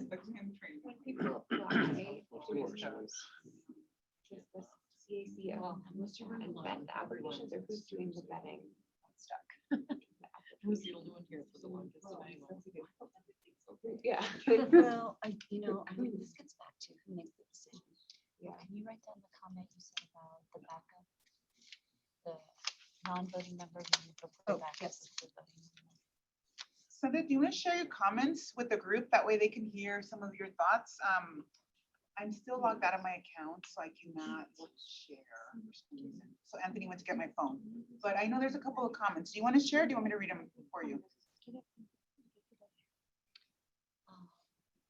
Like him trained. When people apply for workshops, does the CAC and vet the applications, or who's doing the vetting? I'm stuck. Who's the only one here for the longest time? Yeah. Well, I mean, this gets back to who makes the decision. Yeah. Can you write down the comment you said about the backup? The non-voting member who you prefer Oh, backup yes. is the voting member. Sandra, do you want to share your comments with the group? That way they can hear some of your thoughts. I'm still logged out of my account, so I cannot share for some reason. So Anthony went to get my phone, but I know there's a couple of comments. Do you want to share? Or do you want me to read them for you?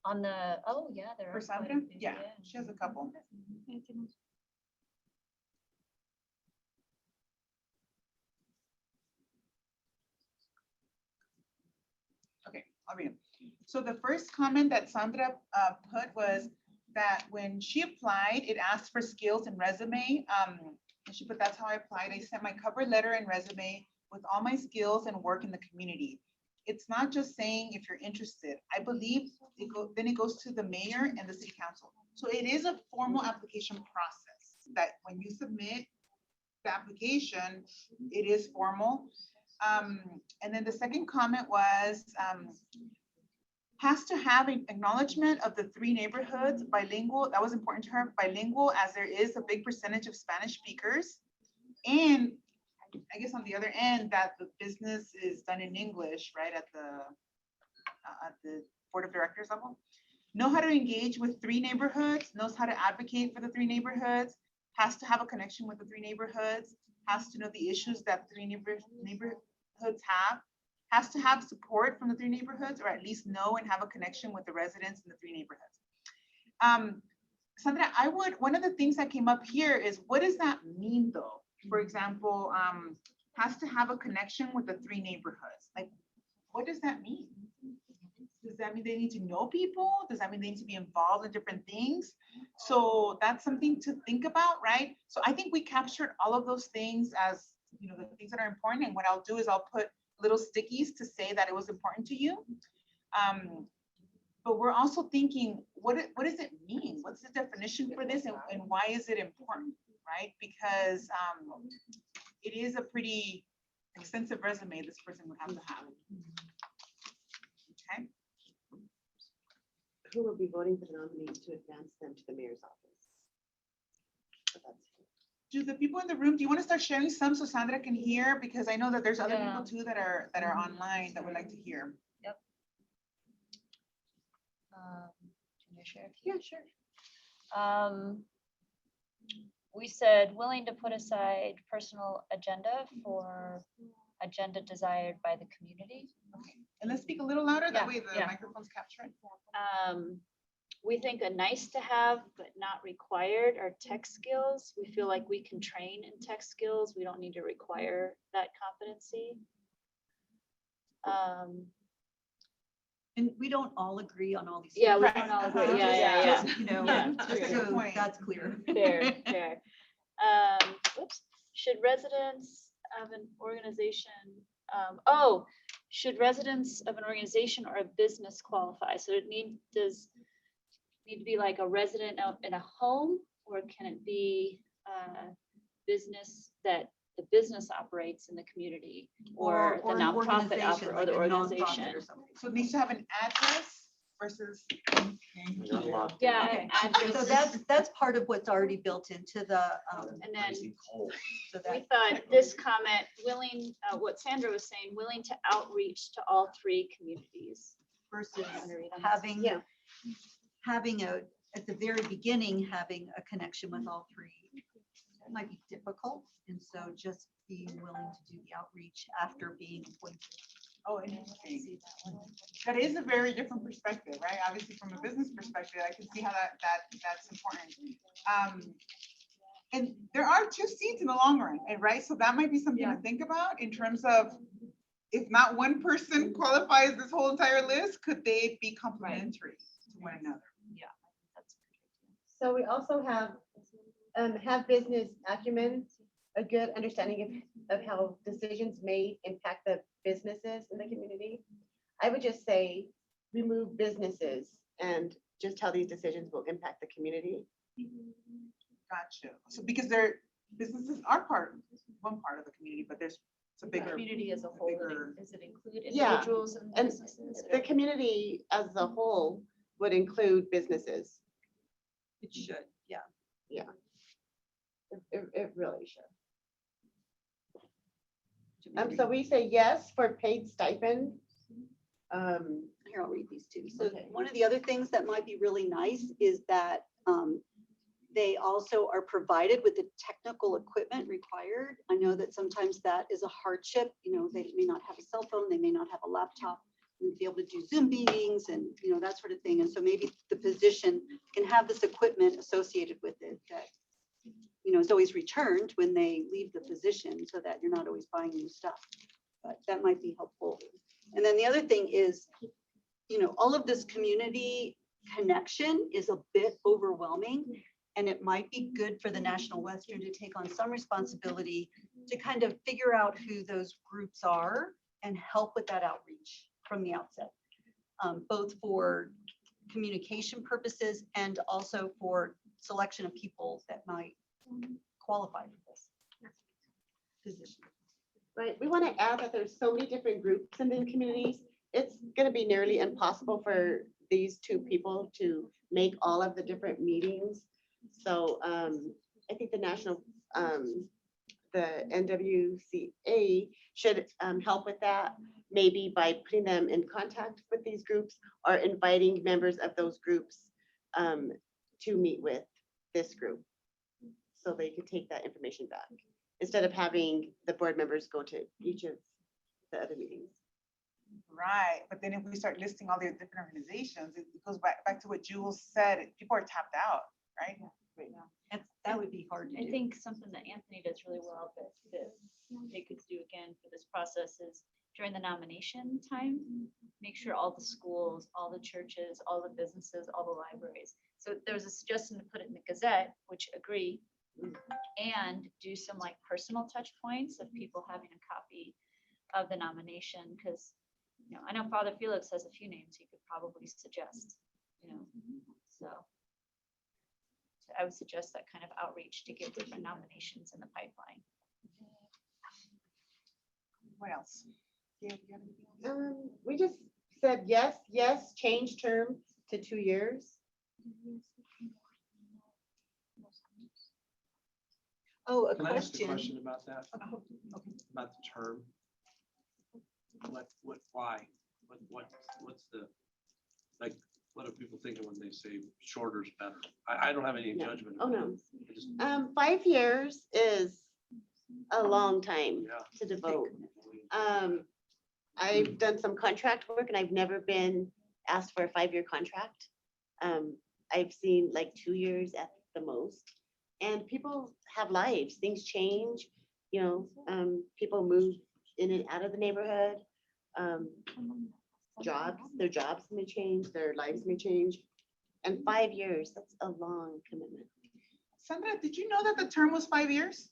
On the, oh, yeah, there For are. quite a Sandra? few, Yeah, she has a couple. Okay, I'll read them. So the first comment that Sandra put was that when she applied, it asked for skills and resume. And she put, that's how I applied. I sent my cover letter and resume with all my skills and work in the community. It's not just saying if you're interested. I believe then it goes to the mayor and the city council. So it is a formal application process that when you submit the application, it is formal. And then the second comment was, has to have an acknowledgement of the 3 neighborhoods bilingual. That was important to her, bilingual, as there is a big percentage of Spanish speakers. And I guess on the other end, that the business is done in English, right, at the board of directors level. Know how to engage with 3 neighborhoods, knows how to advocate for the 3 neighborhoods, has to have a connection with the 3 neighborhoods, has to know the issues that 3 neighborhoods have, has to have support from the 3 neighborhoods, or at least know and have a connection with the residents in the 3 neighborhoods. Sandra, one of the things that came up here is, what does that mean though? For example, has to have a connection with the 3 neighborhoods. Like, what does that mean? Does that mean they need to know people? Does that mean they need to be involved in different things? So that's something to think about, right? So I think we captured all of those things as, you know, the things that are important. And what I'll do is I'll put little stickies to say that it was important to you. But we're also thinking, what does it mean? What's the definition for this, and why is it important, right? Because it is a pretty extensive resume this person would have to have. Okay. Who will be voting for the nominees to advance them to the mayor's office? So that's- Do the people in the room, do you want to start sharing some so Sandra can hear? Because I know that there's other Yeah. people too that are online that would like to hear. Can I share? Yeah, sure. We said willing to put aside personal agenda for agenda desired by the community. And let's speak a little louder, that Yeah, way the yeah. microphones capture it. We think a nice to have, but not required are tech skills. We feel like we can train in tech skills. We don't need to require that competency. And we don't all agree on all these. Yeah, we Right. don't all agree. Uh-huh. Yeah, yeah, yeah. Just, you know, Yeah, that's a good so point. that's clear. Fair, fair. Oops, should residents of an organization, should residents of an organization or a business qualify? So it does need to be like a resident in a home, or can it be business that the business operates in the community, or the an nonprofit organization, or the like a nonprofit organization? or something. So it needs to have an address versus. Yeah, Okay, address. so that's part of what's already built into the, And then so we that, thought this comment, willing, what Sandra was saying, willing to outreach to all 3 communities. versus Wanna read them? having, Yeah. having at the very beginning, having a connection with all 3. That might be difficult, and so just being willing to do the outreach after being appointed. Oh, interesting. That is a very different perspective, right? Obviously, from a business perspective, I can see how that's important. And there are 2 seats in the long run, right? So that might be something to think about in terms of, if not one person qualifies this whole entire list, could they be complementary to one another? So we also have business acumen, a good understanding of how decisions may impact the businesses in the community. I would just say remove businesses and just how these decisions will impact the community. Gotcha. So because businesses are one part of the community, but it's a bigger. Community as a whole, bigger- does it include Yeah, individuals and and businesses? The community as a whole would include businesses. It should, yeah. It really should. So we say yes for paid stipend. Here, I'll read these 2. So Okay. one of the other things that might be really nice is that They also are provided with the technical equipment required. I know that sometimes that is a hardship. You know, they may not have a cell phone, they may not have a laptop, and be able to do Zoom meetings and, you know, that sort of thing. And so maybe the position can have this equipment associated with it that, you know, is always returned when they leave the position so that you're not always buying new stuff. But that might be helpful. And then the other thing is, you know, all of this community connection is a bit overwhelming. And it might be good for the National Western to take on some responsibility to kind of figure out who those groups are and help with that outreach from the outset, both for communication purposes and also for selection of people that might qualify for this position. Right, we want to add that there's so many different groups in the communities. It's going to be nearly impossible for these two people to make all of the different meetings. So I think the national, the NWCA should help with that, maybe by putting them in contact with these groups or inviting members of those groups to meet with this group so they could take that information back instead of having the board members go to each of the other meetings. Right, but then if we start listing all the different organizations, it goes back to what Jules said, people are tapped out, right? That would be hard to I do. think something that Anthony does really well that they could do again for this process is during the nomination time, make sure all the schools, all the churches, all the businesses, all the libraries. So there was a suggestion to put it in the Gazette, which agree, and do some like personal touch points of people having a copy of the nomination, because, you know, I know Father Felix has a few names he could probably suggest, you know, so I would suggest that kind of outreach to get different nominations in the pipeline. What else? Yeah, you have anything else? We just said yes, change term to 2 years. Oh, a Can I ask a question. question about that? Oh, okay. About the term? Why? What's the, like, what are people thinking when they say shorter is better? I don't have any No. judgment. Oh, on no. it. I just- 5 years is a long time Yeah. to devote. I've done some contract work and I've never been asked for a 5-year contract. I've seen like 2 years at the most. And people have lives, things change, you know, people move in and out of the neighborhood. Their jobs may change, their lives may change. And 5 years, that's a long commitment. Sandra, did you know that the term was 5 years?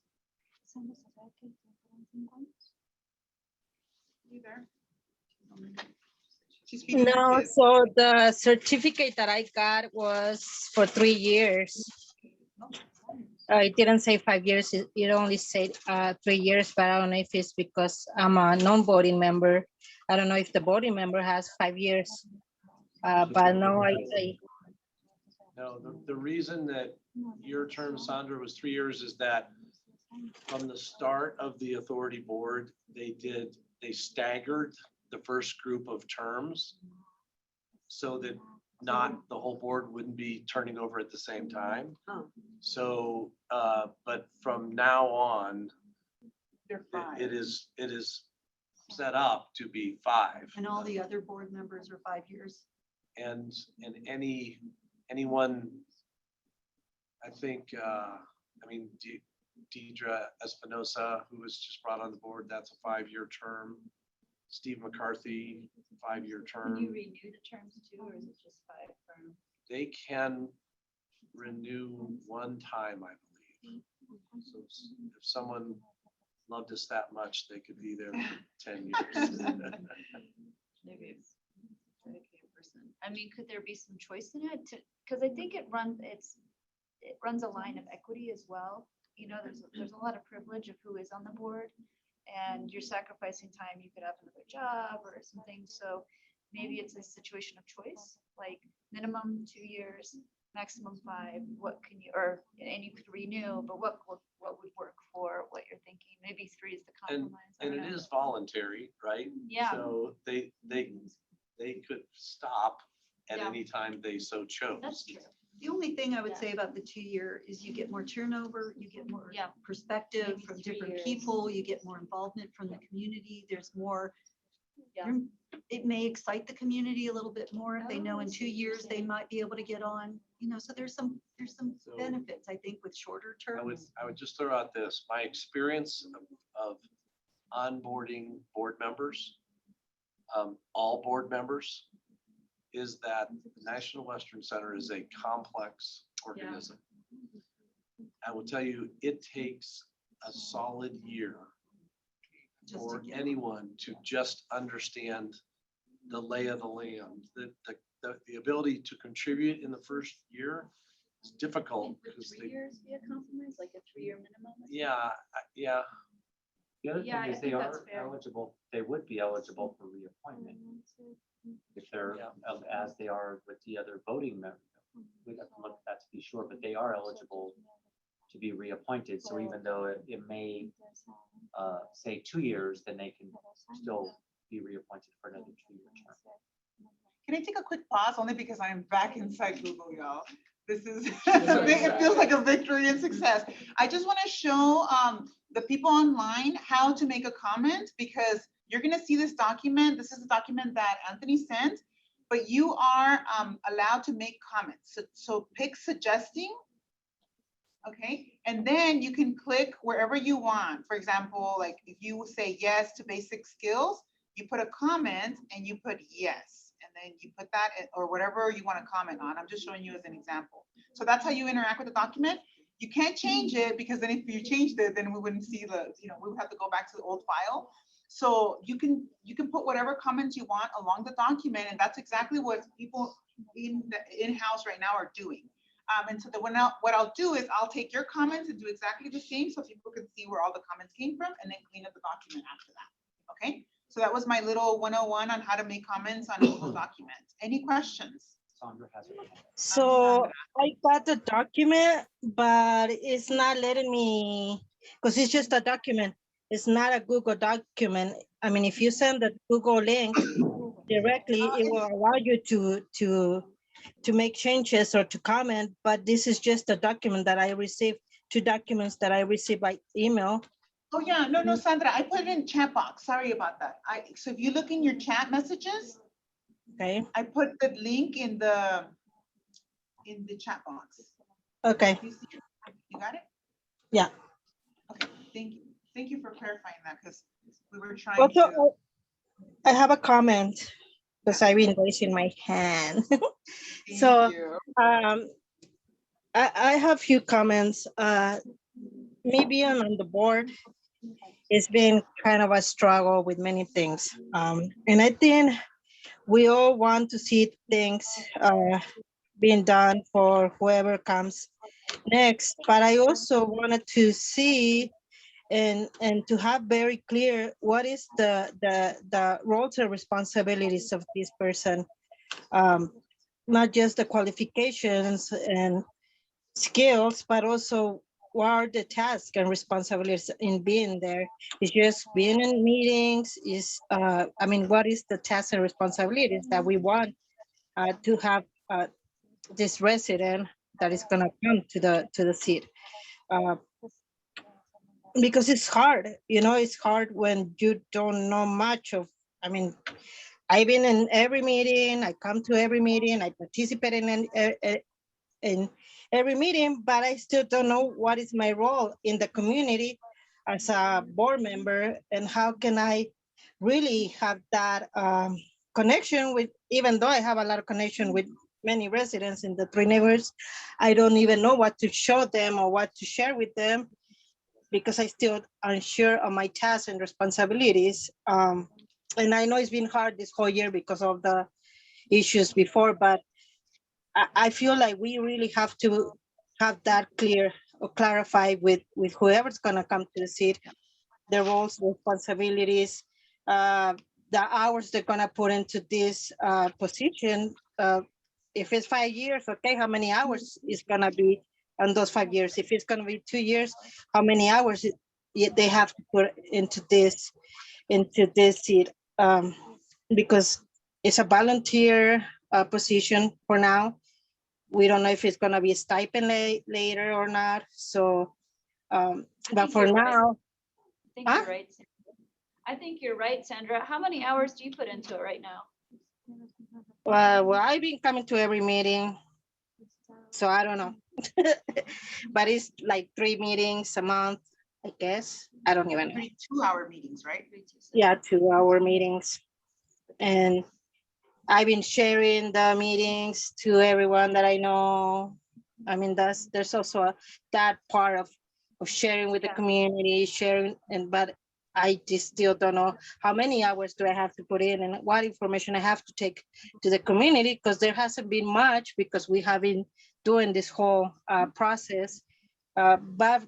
You there? She's feeding the No, kids. so the certificate that I got was for 3 years. It didn't say 5 years, it only said 3 years, but I don't know if it's because I'm a non-voting member. I don't know if the voting member has 5 years. But no, No, the reason that your term, Sandra, was 3 years is that from the start of the authority board, they staggered the first group of terms so that not the whole board wouldn't be turning over at the same time. Oh. So, but from now on, They're 5. it is set up to be 5. And all the other board members are 5 years. And anyone, I think, I mean, Deidre Espinosa, who was just brought on the board, that's a 5-year term. Steve McCarthy, 5-year Can you term. renew the terms too, or is it just 5 for? They can renew 1 time, I believe. So if someone loved us that much, they could be there for 10 years. Maybe it's dedicated person. I mean, could there be some choice in it? Because I think it runs a line of equity as well. You know, there's a lot of privilege of who is on the board, and you're sacrificing time. You could have another job or something. So maybe it's a situation of choice, like minimum 2 years, maximum 5. What can you, and you could renew, but what would work for what you're thinking? Maybe 3 is the compromise. I And don't it know. is voluntary, right? Yeah. So they could stop at Yeah. any time they so chose. That's true. The only thing I would say about the 2-year is you get more turnover, you get more perspective Maybe from 3 different years. people, you get more involvement from the community. There's more. Yeah. It may excite the community a little bit more if they know in Oh, 2 years they might be able to get on, so there's some So- benefits, I think, with shorter I would, terms. I would just throw out this, my experience of onboarding board members, all board members, is that the National Western Center is a complex organism. I will tell you, it takes a solid year Just to for get- anyone to just understand the lay of the land. The ability to contribute in the first year is difficult because Would 3 years be a compromise, like a 3-year minimum? yeah. The other Yeah, thing I is they think that's are fair. eligible, they would be eligible for reappointment if they're, as they are with the other voting members. We'd have to look at that to be sure, but they are eligible to be reappointed. So even though it may say 2 years, then they can still be reappointed for another 2-year term. Can I take a quick pause only because I'm back inside Google, y'all? This is, it feels like a victory and success. I just want to show the people online how to make a comment because you're going to see this document. This is a document that Anthony sent, but you are allowed to make comments. So pick suggesting. Okay, and then you can click wherever you want. For example, like if you say yes to basic skills, you put a comment and you put yes, and then you put that or whatever you want to comment on. I'm just showing you as an example. So that's how you interact with the document. You can't change it because then if you changed it, then we wouldn't see we would have to go back to the old file. So you can put whatever comments you want along the document, and that's exactly what people in-house right now are doing. And so what I'll do is I'll take your comments and do exactly the same so people can see where all the comments came from and then clean up the document after that. Okay, so that was my little 101 on how to make comments on a Google document. Any questions? Sandra has her hand. So I got the document, but it's not letting me, because it's just a document. It's not a Google document. I mean, if you send the Google link directly, it will allow you to make changes or to comment, but this is just a document that I received, 2 documents that I received by email. Oh yeah, no, Sandra, I put it in chat box. Sorry about that. So if you look in your chat messages, Okay, I put the link in the chat box. okay, You got it? yeah. Okay, thank you. Thank you for clarifying that because we were trying to. Also, I have a comment because I've been raising my hand. So, Thank you. I have few comments. Me being on the board, it's been kind of a struggle with many things. And I think we all want to see things being done for whoever comes next. But I also wanted to see and to have very clear what is the roles and responsibilities of this person. Not just the qualifications and skills, but also what are the tasks and responsibilities in being there? Is just being in meetings, what is the tasks and responsibilities that we want to have this resident that is gonna come to the seat? Because it's hard, it's hard when you don't know much of, I've been in every meeting, I come to every meeting, I participate in every meeting, but I still don't know what is my role in the community as a board member and how can I really have that connection with, even though I have a lot of connection with many residents in the 3 neighborhoods, I don't even know what to show them or what to share with them because I still unsure of my tasks and responsibilities. And I know it's been hard this whole year because of the issues before, but I feel like we really have to have that clear or clarified with whoever's gonna come to the seat, their roles, responsibilities, the hours they're gonna put into this position. If it's 5 years, okay, how many hours is gonna be on those 5 years? If it's gonna be 2 years, how many hours they have to put into this seat? Because it's a volunteer position for now. we don't know if it's gonna be a stipend later or not, so, but for now, I think you're right. I think you're right, Sandra. How many hours do you put into it right now? well, I've been coming to every meeting, so I don't know. But it's like 3 meetings a month, I guess. I don't even know. 2-hour meetings, right? Yeah, 2-hour meetings. And I've been sharing the meetings to everyone that I know. I mean, there's also that part of sharing with the community, sharing, but I just still don't know how many hours do I have to put in and what information I have to take to the community, because there hasn't been much because we have been doing this whole process. But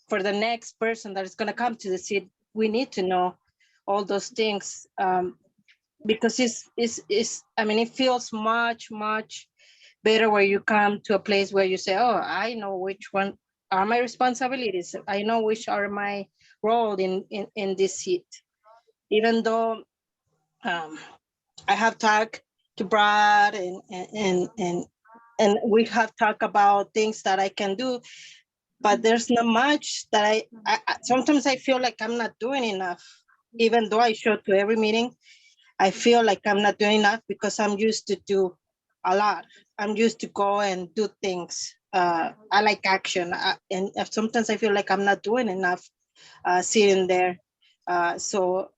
for the next person that is going to come to the city, we need to know all those things, because it's I mean, it feels much better where you come to a place where you say, oh, I know which one are my responsibilities. I know which are my role in this seat. Even though I have talked to Brad and we have talked about things that I can do, but there's not much that I sometimes I feel like I'm not doing enough. Even though I show to every meeting, I feel like I'm not doing enough because I'm used to do a lot. I'm used to go and do things. I like action, and sometimes I feel like I'm not doing enough sitting there. So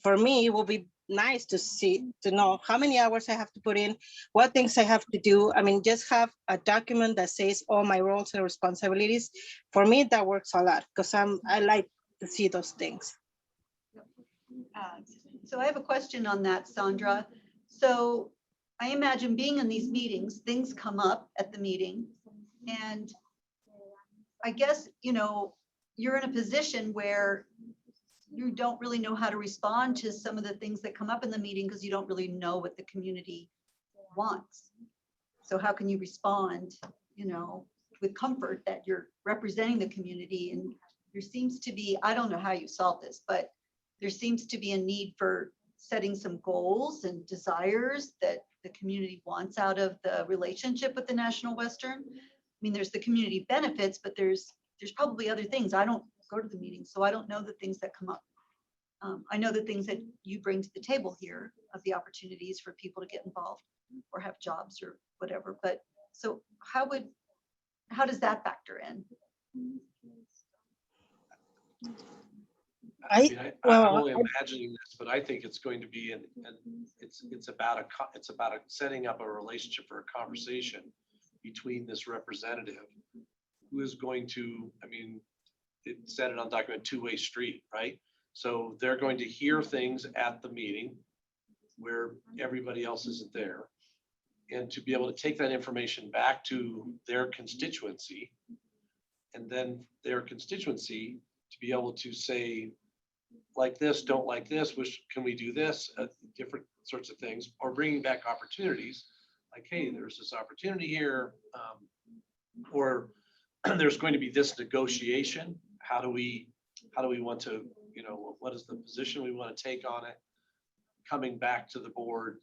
for me, it will be nice to know how many hours I have to put in, what things I have to do. I mean, just have a document that says all my roles and responsibilities. For me, that works a lot because I like to see those things. So I have a question on that, Sandra. So I imagine being in these meetings, things come up at the meeting. And I guess, you're in a position where you don't really know how to respond to some of the things that come up in the meeting because you don't really know what the community wants. So how can you respond, with comfort that you're representing the community? And there seems to be, I don't know how you solve this, but there seems to be a need for setting some goals and desires that the community wants out of the relationship with the National Western. I mean, there's the community benefits, but there's probably other things. I don't go to the meetings, so I don't know the things that come up. I know the things that you bring to the table here of the opportunities for people to get involved or have jobs or whatever. But so how does that factor in? I'm only imagining this, but I think it's going to be, it's about setting up a relationship or a conversation between this representative who is going to, I mean, it said it on document, two-way street, right? So they're going to hear things at the meeting where everybody else isn't there, and to be able to take that information back to their constituency, and then their constituency to be able to say, like this, don't like this, can we do this, different sorts of things, or bringing back opportunities like, hey, there's this opportunity here, or there's going to be this negotiation. How do we want to, what is the position we want to take on it? Coming back to the board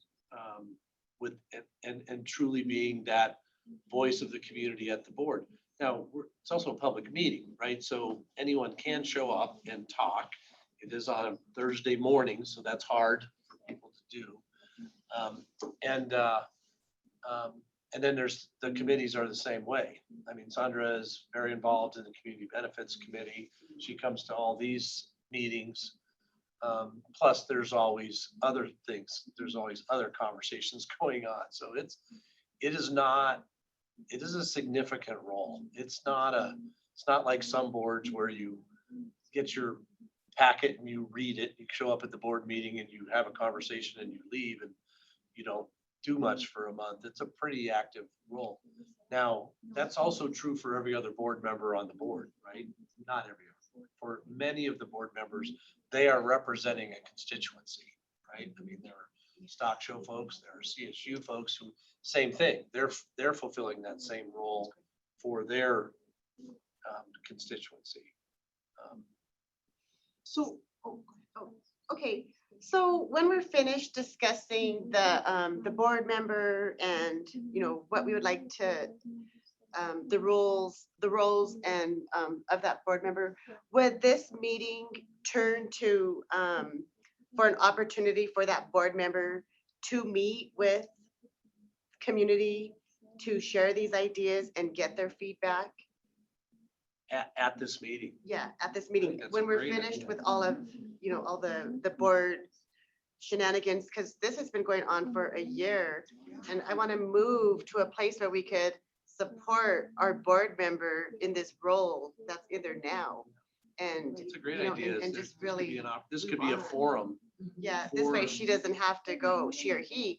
with and truly being that voice of the community at the board. Now, it's also a public meeting, right? So anyone can show up and talk. It is on a Thursday morning, so that's hard for people to do. And then there's the committees are the same way. I mean, Sandra is very involved in the Community Benefits Committee. She comes to all these meetings. Plus, there's always other things. There's always other conversations going on. So it is a significant role. It's not like some boards where you get your packet and you read it, you show up at the board meeting and you have a conversation and you leave and you don't do much for a month. It's a pretty active role. Now, that's also true for every other board member on the board, right? Not every other board. For many of the board members, they are representing a constituency, right? I mean, there are stock show folks, there are CSU folks who, same thing. They're fulfilling that same role for their constituency. So, okay, So when we're finished discussing the board member and, you know, what we would like to, the roles and of that board member, would this meeting turn to, for an opportunity for that board member to meet with community, to share these ideas and get their feedback? At this meeting. Yeah, at this think meeting, that's when a we're great finished idea. with all of, you know, all the board shenanigans, because this has been going on for a year. And I want to move to a place where we could support our board member in this role that's in there now. And, It's a great you know, idea. and This just could be really, this could be a forum. yeah, this way for- she doesn't have to go, she or he,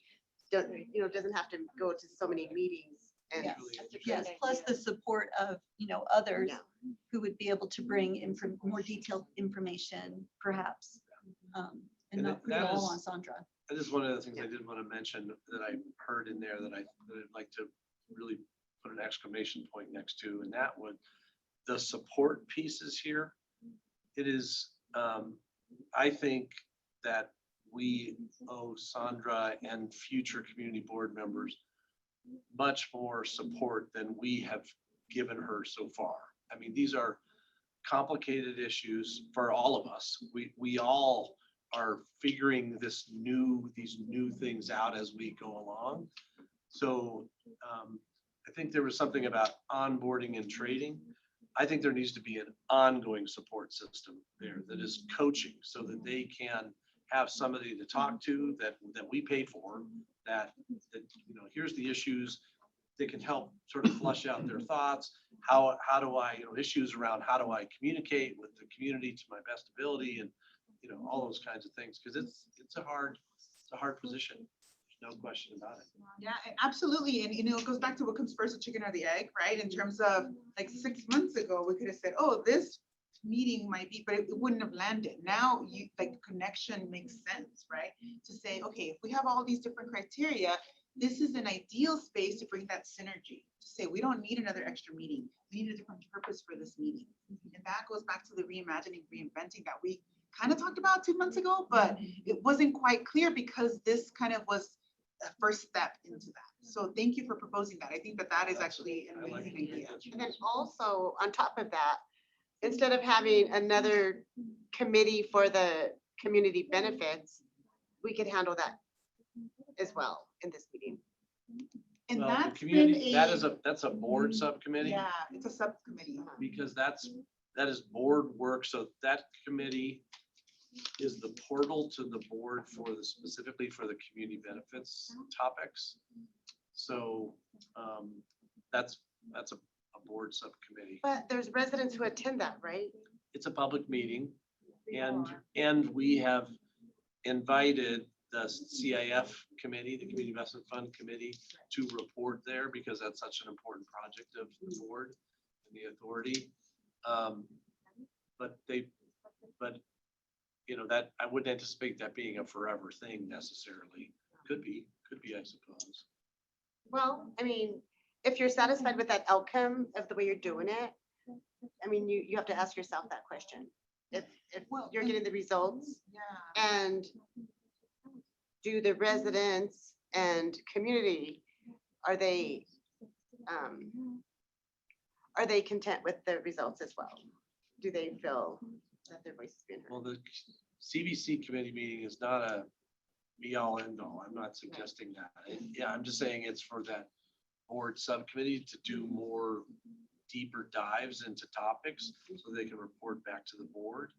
don't, you know, doesn't have to go to so many meetings. And Yes, really yes, plus the support of, you know, others Yeah. who would be able to bring more detailed information, perhaps. And And not put it that all is- on Sandra. That is one of the things I did want to mention that I heard in there that I'd like to really put an exclamation point next to, and that would, the support pieces here. It is, I think that we owe Sandra and future community board members much more support than we have given her so far. I mean, these are complicated issues for all of us. We all are figuring these new things out as we go along. So I think there was something about onboarding and trading. I think there needs to be an ongoing support system there that is coaching so that they can have somebody to talk to that we pay for, that you know, here's the issues. They can help sort of flush out their thoughts. How do I, you know, issues around how do I communicate with the community to my best ability, and you know, all those kinds of things, because it's a hard position. There's no question about it. Yeah, absolutely. And you know, it goes back to what comes first, the chicken or the egg, right? In terms of like 6 months ago, we could have said, oh, this meeting might be, but it wouldn't have landed. Now you like connection makes sense, right? To say, okay, if we have all these different criteria, this is an ideal space to bring that synergy. To say we don't need another extra meeting. We need a different purpose for this meeting. And that goes back to the reimagining, reinventing that we kind of talked about 2 months ago, but it wasn't quite clear because this kind of was a first step into that. So thank you for proposing that. I think that that is actually an I like amazing it. idea. And then also, on top of that, instead of having another committee for the community benefits, we could handle that as well in this meeting. And Well, the that's been community, a, that's a board subcommittee. yeah, it's a subcommittee. Because that is board work. So that committee is the portal to the board specifically for the community benefits topics. So that's a board subcommittee. But there's residents who attend that, right? It's a public meeting, and we have invited the CIF committee, the Community Investment Fund Committee, to report there because that's such an important project of the board and the authority. But you know, that I wouldn't anticipate that being a forever thing necessarily. Could be, I suppose. Well, I mean, if you're satisfied with that outcome of the way you're doing it, I mean, you have to ask yourself that question. If you're getting the results, Yeah. and do the residents and community, are they content with the results as well? Do they feel that their voice is being heard? Well, the CBC committee meeting is not a be all end all. I'm not suggesting that. Yeah, I'm just saying it's for that board subcommittee to do more deeper dives into topics so they can report back to the board.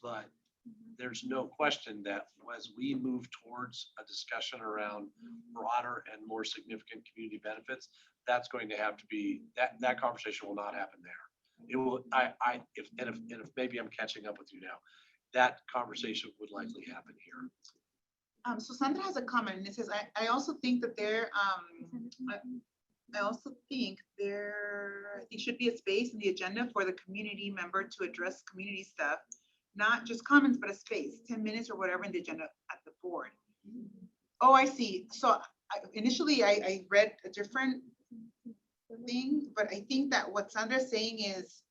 But there's no question that as we move towards a discussion around broader and more significant community benefits, that's going to have to be, that conversation will not happen there. It will, if maybe I'm catching up with you now, that conversation would likely happen here. So Sandra has a comment and it says, I also think that there should be a space in the agenda for the community member to address community stuff, not just comments, but a space, 10 minutes or whatever in the agenda at the board. Oh, I see. So initially I read a different thing, but I think that what Sandra's saying is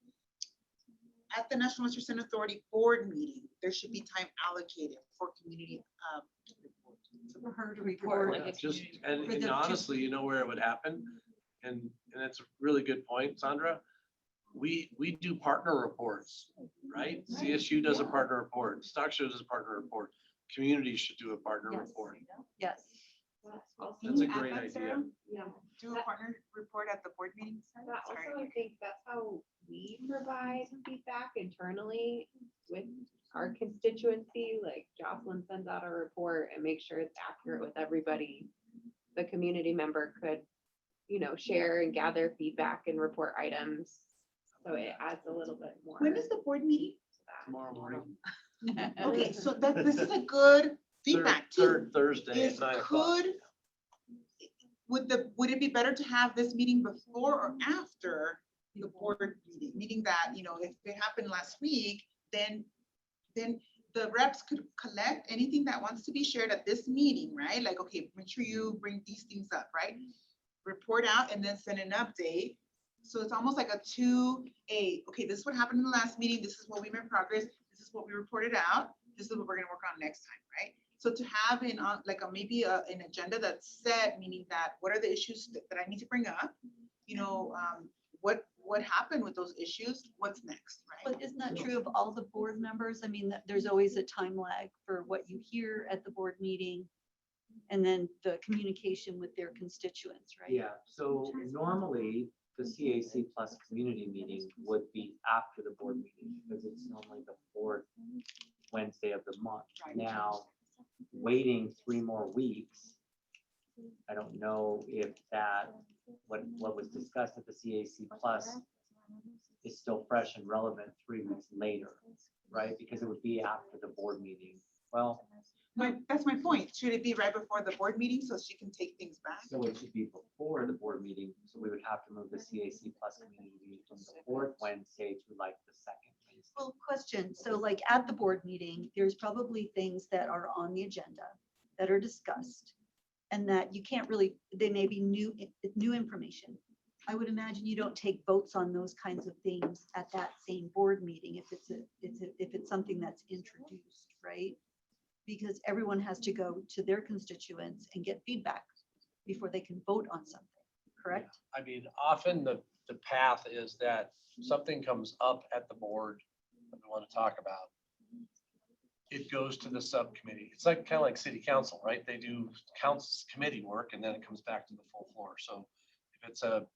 at the National Western Authority board meeting, there should be time allocated for community. For her to report. Yeah, just, and For the- honestly, you know where it would happen? And that's a really good point, Sandra. We do partner reports, right? CSU does a partner report, Stock Show does a partner report, community should do a partner Yes. report. Yes. That's a great idea. Yeah. Do a partner report at the board meeting. But also, Sorry. I think that's how we provide feedback internally with our constituency, like Jocelyn sends out a report and makes sure it's accurate with everybody. The community member could, share and gather feedback and report items. So it adds a little bit more. When is the board meeting? to that. Tomorrow morning. Okay, so this is a good feedback too. Third Thursday Is at 9 o'clock. would it be better to have this meeting before or after the board meeting? Meaning that, if it happened last week, then the reps could collect anything that wants to be shared at this meeting, right? Like, okay, make sure you bring these things up, right? Report out and then send an update. So it's almost like okay, this is what happened in the last meeting. This is what we made progress. This is what we reported out. This is what we're gonna work on next time, right? So to have maybe an agenda that's set, meaning that what are the issues that I need to bring up? What happened with those issues? What's next, right? But isn't that true of all the board members? I mean, there's always a time lag for what you hear at the board meeting and then the communication with their constituents, right? Yeah, so normally the CAC plus community meeting would be after the board meeting because it's normally the fourth Wednesday of the month. Right. Now, waiting 3 more weeks, I don't know if what was discussed at the CAC plus is still fresh and relevant 3 weeks later, right? Because it would be after the board meeting. Well, That's my point. Should it be right before the board meeting so she can take things back? so it should be before the board meeting. So we would have to move the CAC plus community meeting from the fourth Wednesday to like the second Wednesday. Well, question, so like at the board meeting, there's probably things that are on the agenda that are discussed and that you can't really, they may be new information. I would imagine you don't take votes on those kinds of things at that same board meeting if it's something that's introduced, right? Because everyone has to go to their constituents and get feedback before they can vote on something, correct? I mean, often the path is that something comes up at the board that we want to talk about. It goes to the subcommittee. It's like kind of like city council, right? They do council committee work and then it comes back to the full floor. So if it's a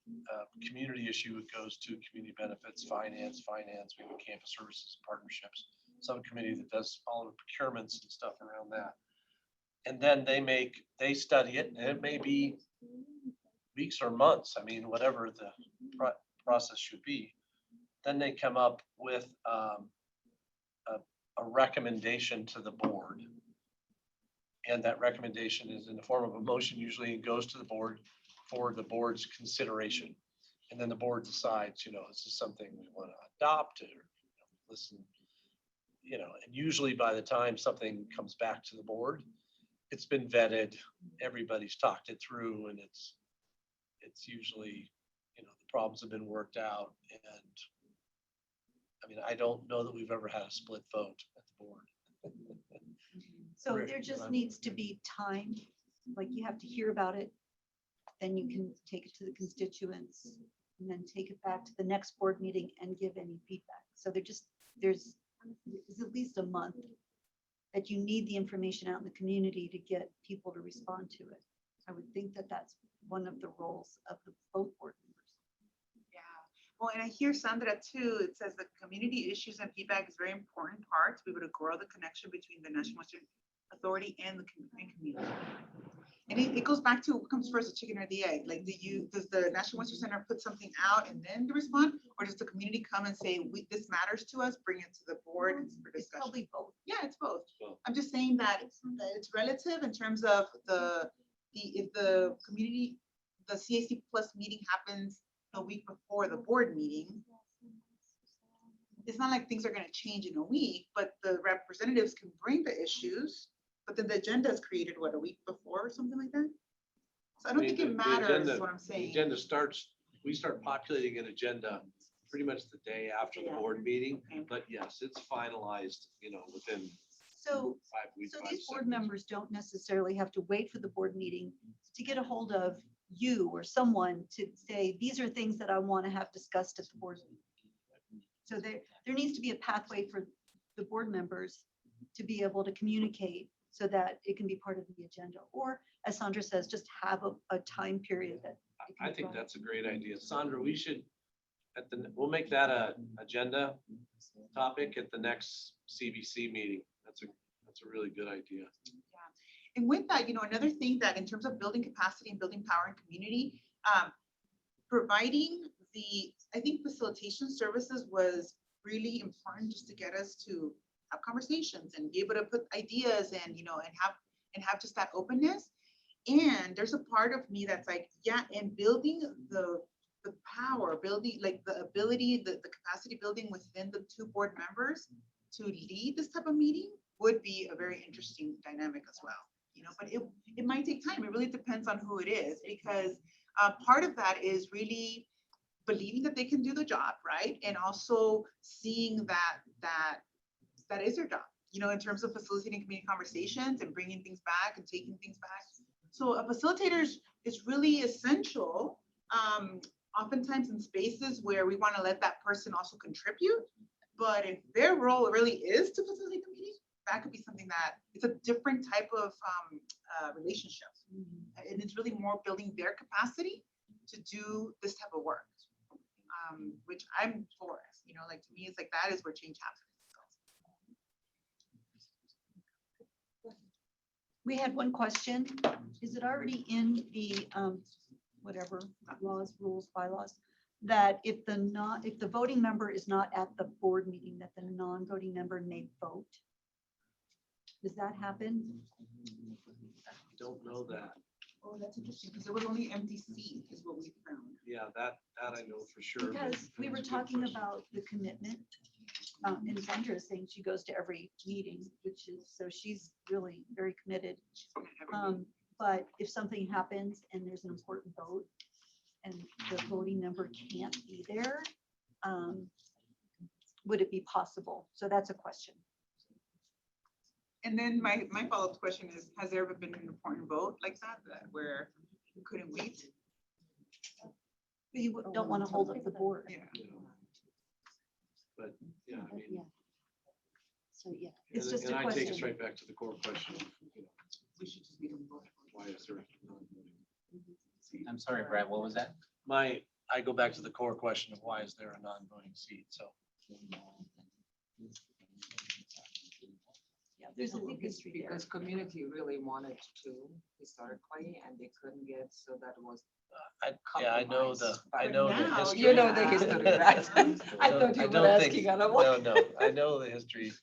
community issue, it goes to community benefits, finance, we have campus services, partnerships, subcommittee that does all the procurements and stuff around that. And then they study it and it may be weeks or months. I mean, whatever the process should be. Then they come up with a recommendation to the board. And that recommendation is in the form of a motion, usually it goes to the board for the board's consideration. And then the board decides, is this something we want to adopt or listen, and usually by the time something comes back to the board, it's been vetted, everybody's talked it through and it's usually, the problems have been worked out. And I mean, I don't know that we've ever had a split vote at the board. So there just needs to be time, like you have to hear about it, then you can take it to the constituents and then take it back to the next board meeting and give any feedback. So there's at least a month that you need the information out in the community to get people to respond to it. I would think that that's one of the roles of the both board members. Well, and I hear Sandra too, it says that community issues and feedback is a very important part to be able to grow the connection between the National Western Authority and the community. And it goes back to what comes first, the chicken or the egg? Like, does the National Western Center put something out and then respond? Or does the community come and say, this matters to us, bring it to the board and for It's discussion? probably both. Yeah, it's both. I'm just saying that it's relative in terms of if the community, the CAC plus meeting happens a week before the board meeting, it's not like things are going to change in a week, but the representatives can bring the issues, but then the agenda is created, a week before or something like that? So I don't think it matters, is what I'm saying. The agenda starts, we start populating an agenda pretty much the day after the Yeah. board meeting, Okay. but yes, it's finalized, you know, within So 5 weeks. So 5 these board seconds. members don't necessarily have to wait for the board meeting to get a hold of you or someone to say, these are things that I want to have discussed at the board meeting. So there needs to be a pathway for the board members to be able to communicate so that it can be part of the agenda. Or as Sandra says, just have a time period that. it can I think run. that's a great idea. Sandra, we should, we'll make that a agenda topic at the next CBC meeting. That's a really good idea. And with that, you know, another thing that in terms of building capacity and building power in community, providing I think facilitation services was really important just to get us to have conversations and be able to put ideas and, you know, and have just that openness. And there's a part of me that's like, yeah, and building the power, building like the ability, the capacity building within the two board members to lead this type of meeting would be a very interesting dynamic as well. You know, but it might take time. It really depends on who it is, because part of that is really believing that they can do the job, right? And also seeing that is their job, you know, in terms of facilitating community conversations and bringing things back and taking things back. So a facilitator is really essential, oftentimes in spaces where we want to let that person also contribute. But if their role really is to facilitate the meeting, that could be something that it's a different type of relationship. And it's really more building their capacity to do this type of work, which I'm for. You know, like to me, it's like that is where change happens. We had one question. Is it already in the, whatever, laws, rules, bylaws, that if the voting member is not at the board meeting, that the non-voting member may vote? Does that happen? Don't know that. Oh, that's interesting, because there was only empty seat is what we found. Yeah, that I know for sure. but Because we were that's a good talking question. about the commitment. And Sandra is saying she goes to every meeting, which is, so she's really very committed. But if something happens and there's an important vote and the voting member can't be there, would it be possible? So that's a question. And then my follow-up question is, has there ever been an important vote like that where you couldn't wait? You don't want to hold up the board. Yeah. But yeah, I mean, So, yeah, it's and just and a I take us question. right back to the core question. We should just be doing both. Why is there non-voting seat? I'm sorry, Brad, what was that? I go back to the core question of why is there a non-voting seat? So Yeah, there's a little history there. Because community really wanted to historically, and they couldn't get, so that was. I know the now, history. You know the history, right? I thought you were don't think- asking, and I'm like. No, I know the history.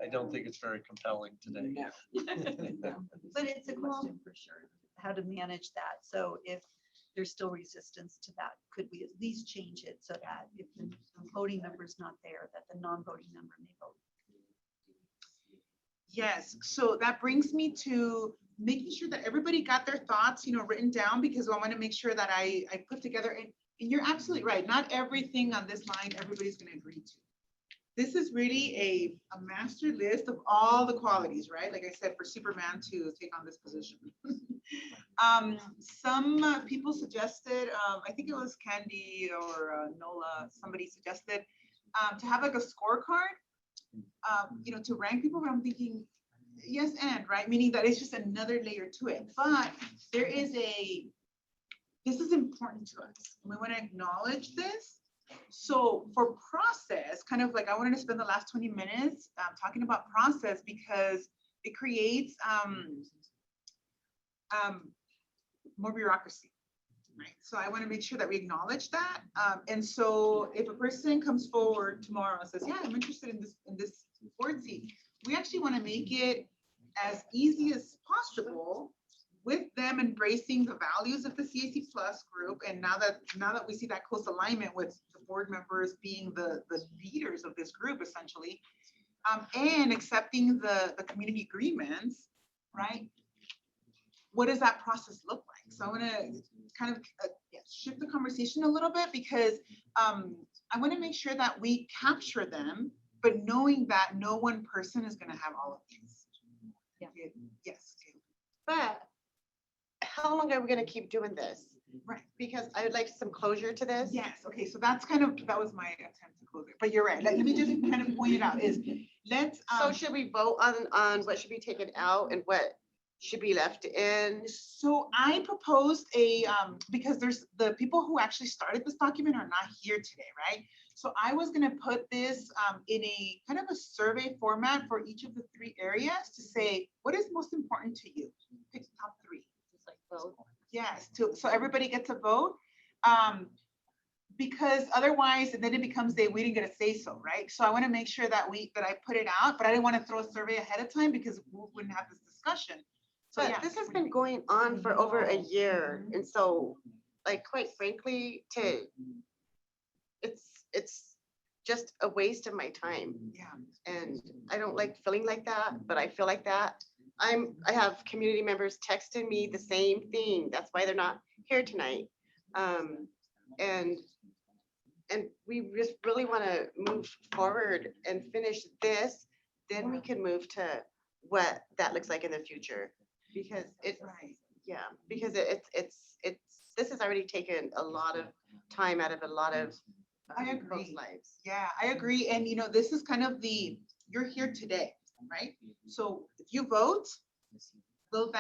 I don't think it's very compelling today. No. But it's a question for sure, how to manage that. So if there's still resistance to that, could we at least change it so that if the voting member is not there, that the non-voting member may vote? Yes, so that brings me to making sure that everybody got their thoughts, you know, written down, because I want to make sure that I put together, and you're absolutely right, not everything on this line, everybody's going to agree to. This is really a master list of all the qualities, right? Like I said, for Superman to take on this position. Some people suggested, I think it was Candy or Nola, somebody suggested to have like a scorecard, you know, to rank people, but I'm thinking, yes, and right, meaning that it's just another layer to it. But there is this is important to us. We want to acknowledge this. So for process, kind of like I wanted to spend the last 20 minutes talking about process, because it creates more bureaucracy, right? So I want to make sure that we acknowledge that. And so if a person comes forward tomorrow and says, yeah, I'm interested in this board seat, we actually want to make it as easy as possible with them embracing the values of the CAC Plus group. And now that we see that close alignment with the board members being the leaders of this group, essentially, and accepting the community agreements, right? what does that process look like? So I want to kind of shift the conversation a little bit because I want to make sure that we capture them, but knowing that no one person is going to have all of these. Yeah. Yes. But how long are we gonna keep doing this? Right. Because I would like some closure to this. Yes. Okay. So that's kind of, that was my attempt to close it, but you're right. Let me just kind of point it out is let's, So should we vote on what should be taken out and what should be left in? so I proposed a, because there's the people who actually started this document are not here today, right? So I was gonna put this in a kind of a survey format for each of the 3 areas to say, what is most important to you? Pick the top 3. Just like vote. Yes, so everybody gets a vote. Because otherwise, and then it becomes we didn't get a say so, right? So I want to make sure that I put it out, but I didn't want to throw a survey ahead of time because we wouldn't have this discussion. So But yeah. this has been going on for over a year. And so, like, quite frankly, it's just a waste of my time. Yeah. And I don't like feeling like that, but I feel like that. I have community members texting me the same thing. That's why they're not here tonight. And we just really want to move forward and finish this. Then we can move to what that looks like in the future. Because because this has already taken a lot of time out of a lot of I agree. folks' lives. Yeah, I agree. And this is kind of you're here today, right? So if you vote, will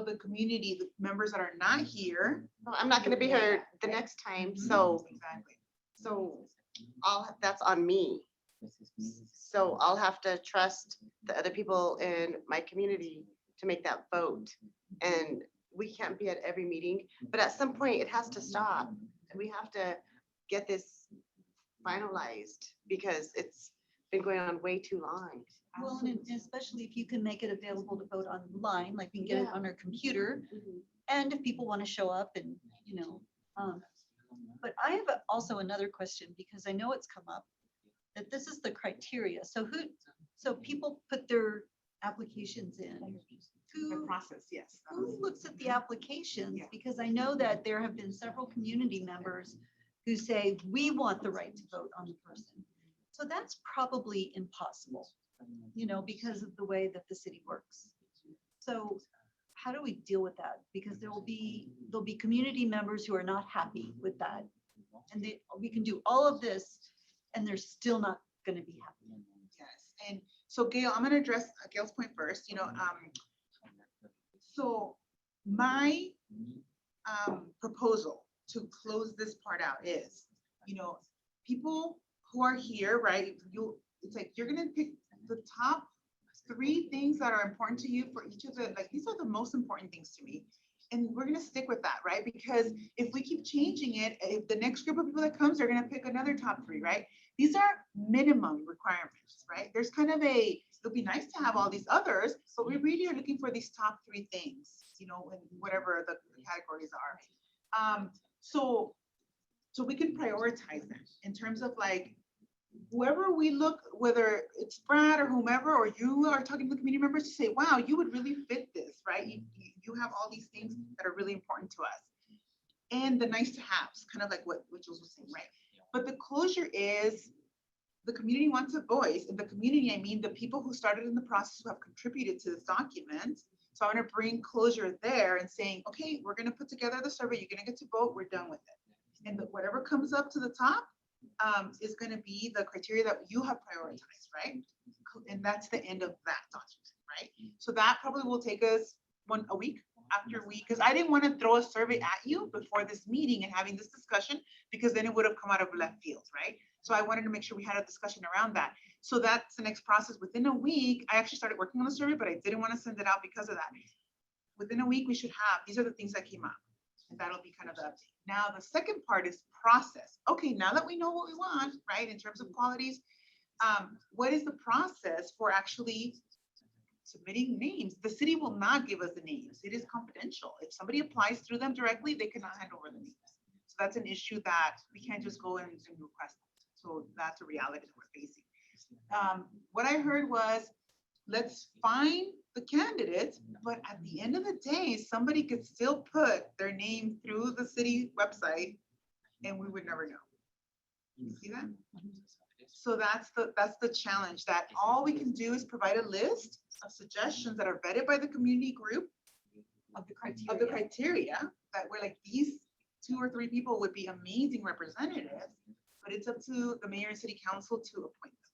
the community, the members that are not here? Well, I'm not gonna be here the next time, so Exactly. that's on me. So I'll have to trust the other people in my community to make that vote. And we can't be at every meeting, but at some point it has to stop. We have to get this finalized because it's been going on way too long. Well, and especially if you can make it available to vote online, like we can get it on our computer. And if people want to show up and, but I have also another question because I know it's come up that this is the criteria. So people put their applications in. The process, yes. Who looks at the applications? Because I know that there have been several community members who say, we want the right to vote on the person. So that's probably impossible, because of the way that the city works. So how do we deal with that? Because there'll be community members who are not happy with that. And we can do all of this and they're still not going to be happy. Yes, and so Gail, I'm going to address Gail's point first. So my proposal to close this part out is, people who are here, right? It's like you're going to pick the top 3 things that are important to you for each of these are the most important things to me. And we're going to stick with that, right? Because if we keep changing it, if the next group of people that comes, they're going to pick another top 3, right? These are minimum requirements, right? There's kind of it'll be nice to have all these others, but we really are looking for these top 3 things, in whatever the categories are. So we can prioritize them in terms of whoever we look, whether it's Brad or whomever, or you are talking to the community members to say, wow, you would really fit this, right? You have all these things that are really important to us. And the nice to haves, kind of like what Jules was saying, right? But the closure is the community wants a voice. And the community, I mean, the people who started in the process who have contributed to this document. So I want to bring closure there and saying, okay, we're going to put together the survey. You're going to get to vote. We're done with it. And whatever comes up to the top is going to be the criteria that you have prioritized, right? And that's the end of that document, right? So that probably will take us a week after we, because I didn't want to throw a survey at you before this meeting and having this discussion, because then it would have come out of left field, right? So I wanted to make sure we had a discussion around that. So that's the next process. Within a week, I actually started working on the survey, but I didn't want to send it out because of that. Within a week, we should have, these are the things that came up. And that'll be kind of the update. Now, the second part is process. Okay, now that we know what we want, right, in terms of qualities, what is the process for actually submitting names? The city will not give us the names. It is confidential. If somebody applies through them directly, they cannot hand over the names. So that's an issue that we can't just go and request. So that's a reality that we're facing. What I heard was let's find the candidates, but at the end of the day, somebody could still put their name through the city website and we would never know. You see that? So that's the challenge, that all we can do is provide a list of suggestions that are vetted by the community group Of the of the criteria, that we're like, these 2 or 3 people would be amazing representatives, but it's up to the mayor and city council to appoint them.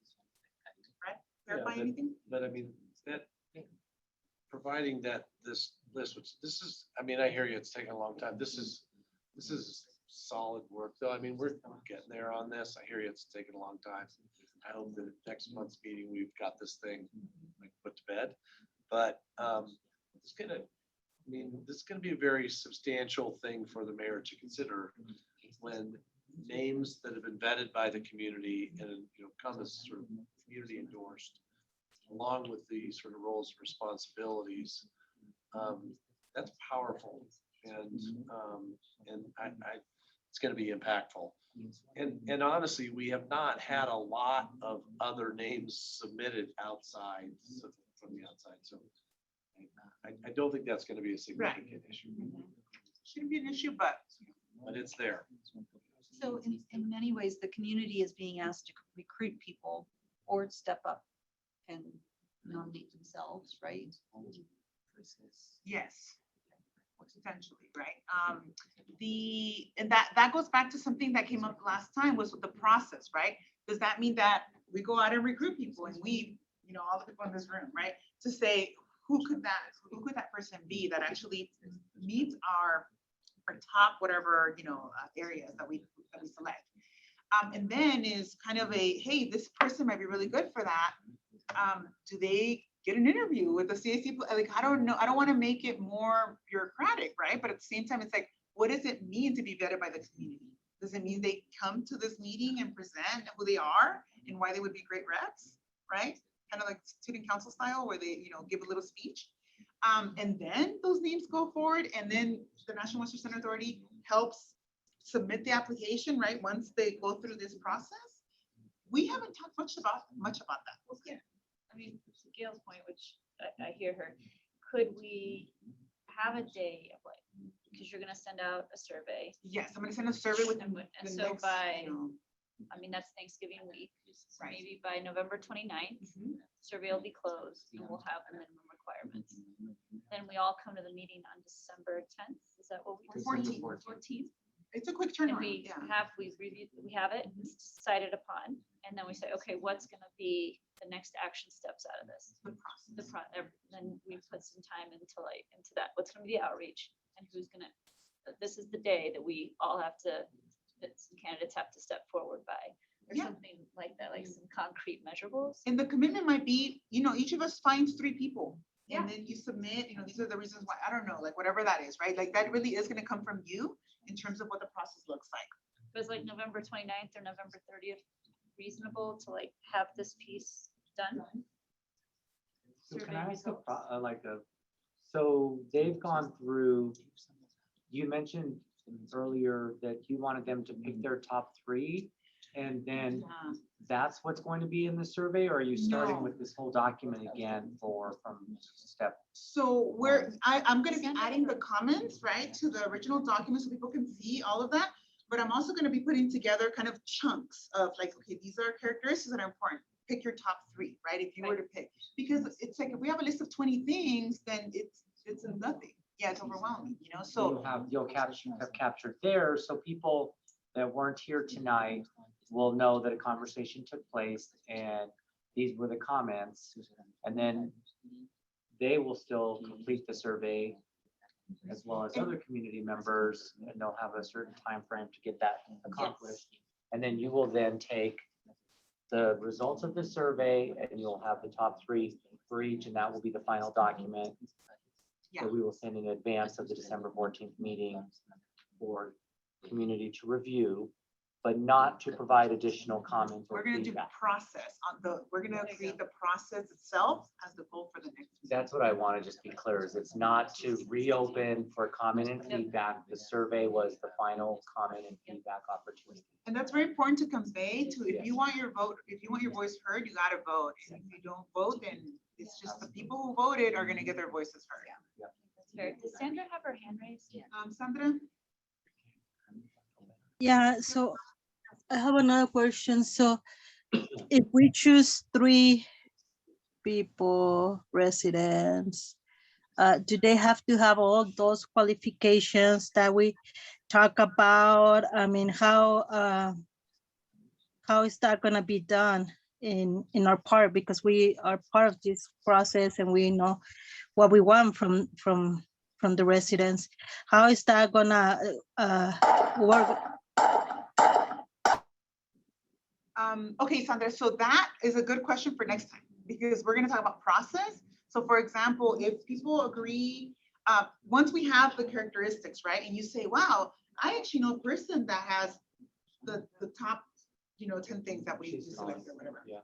Right? Verify anything? But I mean, that, providing that this list, which this is, I mean, I hear you, it's taking a long time. This is solid work, though. I mean, we're getting there on this. I hear you, it's taking a long time. I hope that next month's meeting, we've got this thing like put to bed. But it's gonna, I mean, this is gonna be a very substantial thing for the mayor to consider when names that have been vetted by the community and, you know, come as sort of community endorsed, along with the sort of roles and responsibilities. That's powerful, and it's going to be impactful. And honestly, we have not had a lot of other names submitted outside, from the outside. So I don't think that's going to be a significant issue. Shouldn't be an issue, but It's there. So in many ways, the community is being asked to recruit people or step up and nominate themselves, right? yes. Potentially, right? And that goes back to something that came up last time, was with the process, right? Does that mean that we go out and recruit people and we, you know, all the people in this room, right? To say, who could that person be that actually meets our top whatever, you know, areas that we select. And then is kind of a, hey, this person might be really good for that. Do they get an interview with the CAC? Like, I don't know. I don't want to make it more bureaucratic, right? But at the same time, it's like, what does it mean to be vetted by the community? Does it mean they come to this meeting and present who they are and why they would be great reps, right? Kind of like student council style, where they, you know, give a little speech. And then those names go forward, and then the National Western Center Authority helps submit the application, right? Once they go through this process. We haven't talked much about that. Yeah, I mean, to Gail's point, which I hear her, could we have a day of like, because you're gonna send out a survey. Yes, I'm gonna send a survey with. And the so next, by, you know, I mean, that's Thanksgiving week, Right. maybe by November 29th, survey will be closed and we'll have the minimum requirements. Then we all come to the meeting on December 10th, is that what we? 14th. 14th. It's a quick And turnaround, we yeah. we've reviewed, we have it, it's decided upon, and then we say, okay, what's gonna be the next action steps out of this? Then we put some time into that, what's gonna be the outreach, and who's gonna, this is the day that we all have to, that some candidates have to step forward by, or Yeah. something like that, like some concrete measurables. And the commitment might be, you know, each of us finds 3 people. Yeah. And then you submit, you know, these are the reasons why, I don't know, like whatever that is, right? Like that really is gonna come from you in terms of what the process looks like. Was like November 29th or November 30th reasonable to like have this piece done? So can Survey I ask results. so they've gone through, you mentioned earlier that you wanted them to pick their top 3, and then that's what's going to be in the survey, or are you starting No. with this whole document again from step? So I'm gonna be adding the comments, right, to the original document so people can see all of that. But I'm also gonna be putting together kind of chunks of like, okay, these are characteristics that are important. Pick your top 3, right? If you were to pick, because it's like, if we have a list of 20 things, then it's nothing. Yeah, it's overwhelming, you know, so. You'll have captured there, so people that weren't here tonight will know that a conversation took place and these were the comments. And then they will still complete the survey as well as other community members, and they'll have a certain time frame to get that accomplished. And then you will then take the results of the survey and you'll have the top 3 for each, and that will be the final document. Yeah. So we will send in advance of the December 14th meeting for community to review. but not to provide additional comments or We're gonna do feedback. process on we're gonna create the process itself as the goal for the next. That's what I want to just be clear, is it's not to reopen for comment and feedback. The survey was the final comment and feedback opportunity. And that's very important to convey to, if you want your vote, if you want your voice heard, you gotta vote. And if you don't vote, then it's just the people who voted are gonna get their voices heard. Does Sandra have her hand raised? Sandra? Yeah, so I have another question. So if we choose 3 people, residents, do they have to have all those qualifications that we talk about? I mean, how is that gonna be done in our part? Because we are part of this process and we know what we want from the residents. How is that gonna work? Okay, Sandra, so that is a good question for next time, because we're gonna talk about process. So for example, if people agree, once we have the characteristics, right? And you say, wow, I actually know a person that has the top, 10 things that we selected or whatever. Yeah.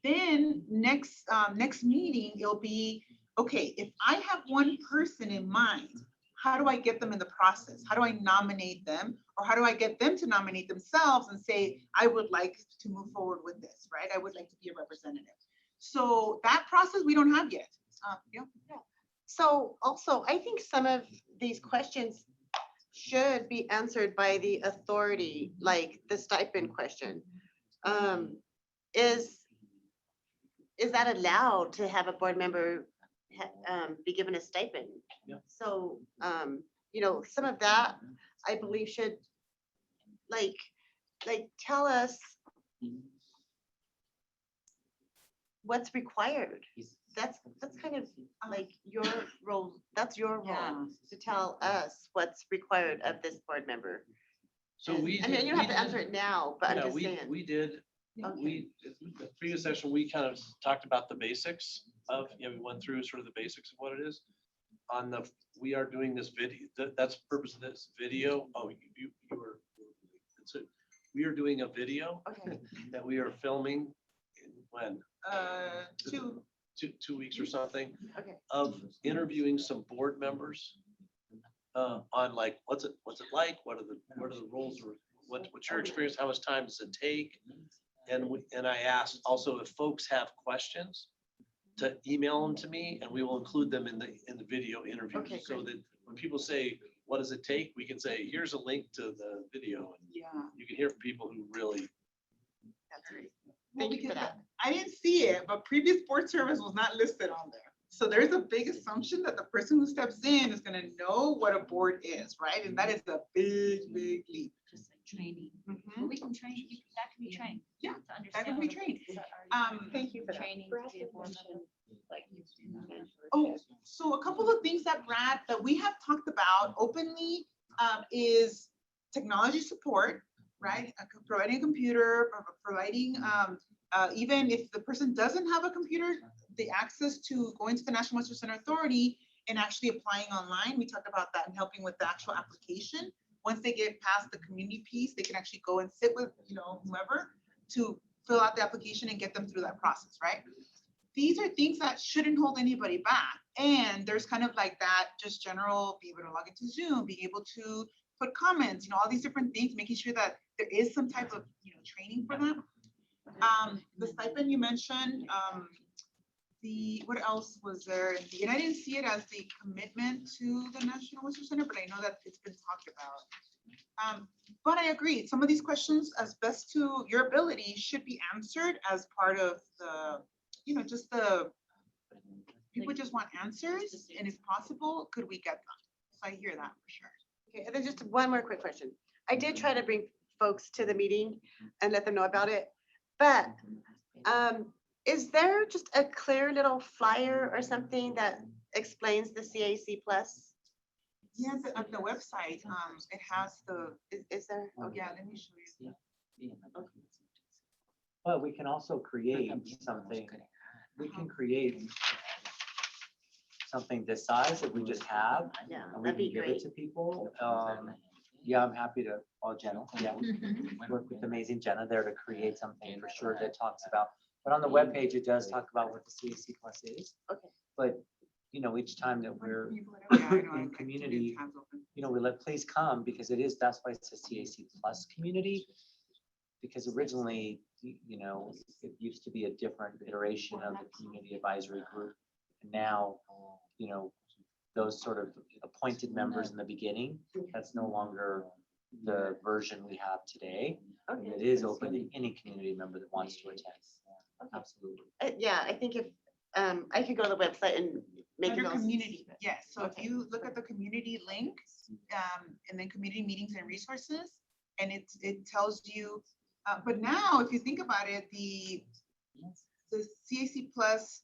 Then next meeting, it'll be, okay, if I have one person in mind, how do I get them in the process? How do I nominate them? Or how do I get them to nominate themselves and say, I would like to move forward with this, right? I would like to be a representative. So that process we don't have yet. Yeah. So also, I think some of these questions should be answered by the authority, like the stipend question. Is that allowed to have a board member be given a stipend? Yeah. So, some of that, I believe should like tell us what's required. That's kind of like your role. That's your role to tell us what's required of this board member. So And- we. I mean, you don't have to answer it now, but I'm Yeah, just we saying. did, Okay. the previous session, we kind of talked about the basics of, we went through sort of the basics of what it is. We are doing this video, that's the purpose of this video. Oh, you were, we are doing a video Okay. that we are filming in when? 2. 2 weeks or something, Okay. of interviewing some board members on like, what's it like? What are the roles, or what's your experience? How much time does it take? And I asked also if folks have questions to email them to me, and we will include them in the video interview. Okay, So that when people say, what does it take? We can say, here's a link to the video. And Yeah. you can hear from people who really. That's great. Well, Thank you for because that. I didn't see it, but previous board service was not listed on there. So there's a big assumption that the person who steps in is gonna know what a board is, right? And that is a big, big leap. Just like training. Mhm. Well, we can train, that can be trained. Yeah, to That understand could be what- trained. Thank you for that. Training to be a board member. Oh, so a couple of things that Brad, that we have talked about openly, is technology support, right? Providing a computer, providing, even if the person doesn't have a computer, the access to going to the National Western Center Authority and actually applying online. We talked about that and helping with the actual application. Once they get past the community piece, they can actually go and sit with, whoever to fill out the application and get them through that process, right? These are things that shouldn't hold anybody back. And there's kind of like that just general, be able to log into Zoom, being able to put comments, all these different things, making sure that there is some type of, training for them. The stipend you mentioned, what else was there? And I didn't see it as the commitment to the National Western Center, but I know that it's been talked about. But I agree, some of these questions, as best to your ability, should be answered as part of the, just the, people just want answers, and if possible, could we get them? So I hear that for sure. Okay, and then just one more quick question. I did try to bring folks to the meeting and let them know about it, but is there just a clear little flyer or something that explains the CAC Plus? Yeah, on the website, it has the, Is there? oh yeah, let me show you. But we can also create something, we can create something this size that we just have, Yeah, and we that'd can be give it great. to people. Yeah, I'm happy to, Jenna, yeah. Work with amazing Jenna there to create something for sure that talks about, but on the webpage, it does talk about what the CAC Plus is. Okay. But, you know, each time that we're in community, you know, we let, please come, because it is, that's why it's a CAC Plus community. Because originally, you know, it used to be a different iteration of the community advisory group. And now, you know, those sort of appointed members in the beginning, that's no longer the version we have today. And it is open to any community member that wants to attend. Absolutely. Yeah, I think if, I could go to the website and make Under those. community, yes. So if Okay. you look at the community link, and then community meetings and resources, and it tells you, but now if you think about it, the CAC Plus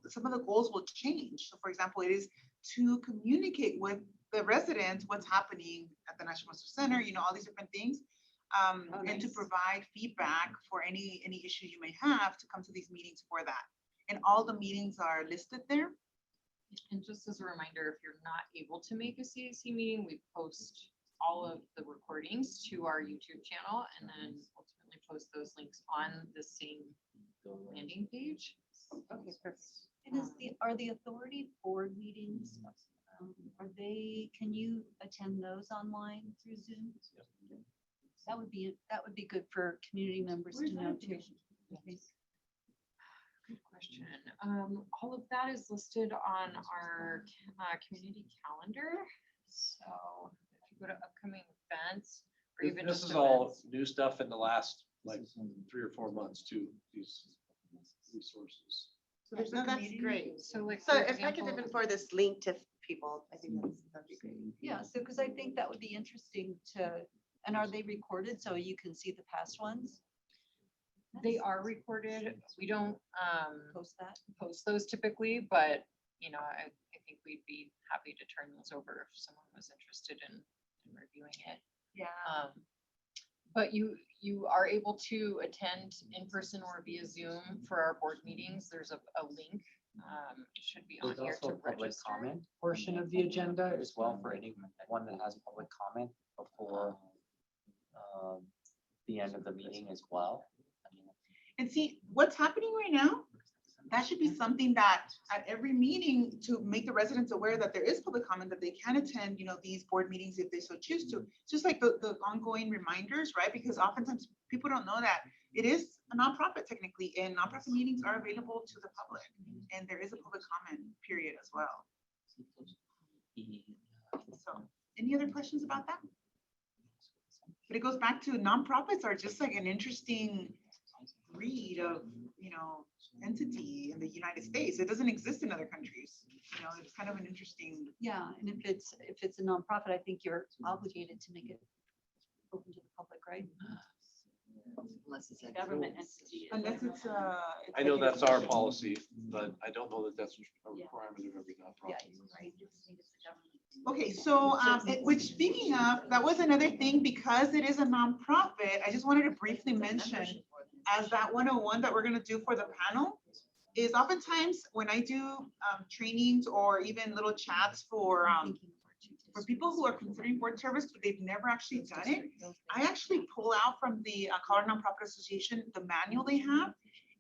some of the goals will change. So for example, it is to communicate with the residents what's happening at the National Resource Center, you know, all these different things. And to Nice. provide feedback for any issues you may have, to come to these meetings for that. And all the meetings are listed there. And just as a reminder, if you're not able to make a CAC meeting, we post all of the recordings to our YouTube channel and then ultimately post those links on the same landing page. Okay, perfect. And are the authority board meetings, can you attend those online through Zoom? That would be good for community members to know too. Good question. All of that is listed on our community calendar. So if you go to upcoming events or even This just is all events. new stuff in the last like 3 or 4 months too, these resources. So there's No, a that's community- great. So like, So for if I could example, even forward this link to people, I think that'd be great. Yeah, so because I think that would be interesting and are they recorded so you can see the past ones? they are recorded. We don't Post that. post those typically, but you know, I think we'd be happy to turn those over if someone was interested in reviewing it. Yeah. But you are able to attend in person or via Zoom for our board meetings. There's a link. It should be on There's here also to a public register. comment portion of the agenda as well for anyone that has public comment before the end of the meeting as well. And see, what's happening right now, that should be something that at every meeting, to make the residents aware that there is public comment, that they can attend, you know, these board meetings if they so choose to. Just like the ongoing reminders, right? Because oftentimes people don't know that it is a nonprofit technically, and nonprofit meetings are available to the public. And there is a public comment period as well. So, any other questions about that? But it goes back to nonprofits are just like an interesting breed of, you know, entity in the United States. It doesn't exist in other countries. You know, it's kind of an interesting. Yeah, and if it's a nonprofit, I think you're obligated to make it open to the public, right? Unless it's a government entity. Unless it's I know that's our policy, but I don't know that that's a requirement of every Yeah, nonprofit. right. You just think it's the government. Okay, so which speaking of, that was another thing, because it is a nonprofit, I just wanted to briefly mention as that 101 that we're gonna do for the panel is oftentimes when I do trainings or even little chats for people who are considering board service, but they've never actually done it, I actually pull out from the Colorado Nonprofit Association, the manual they have.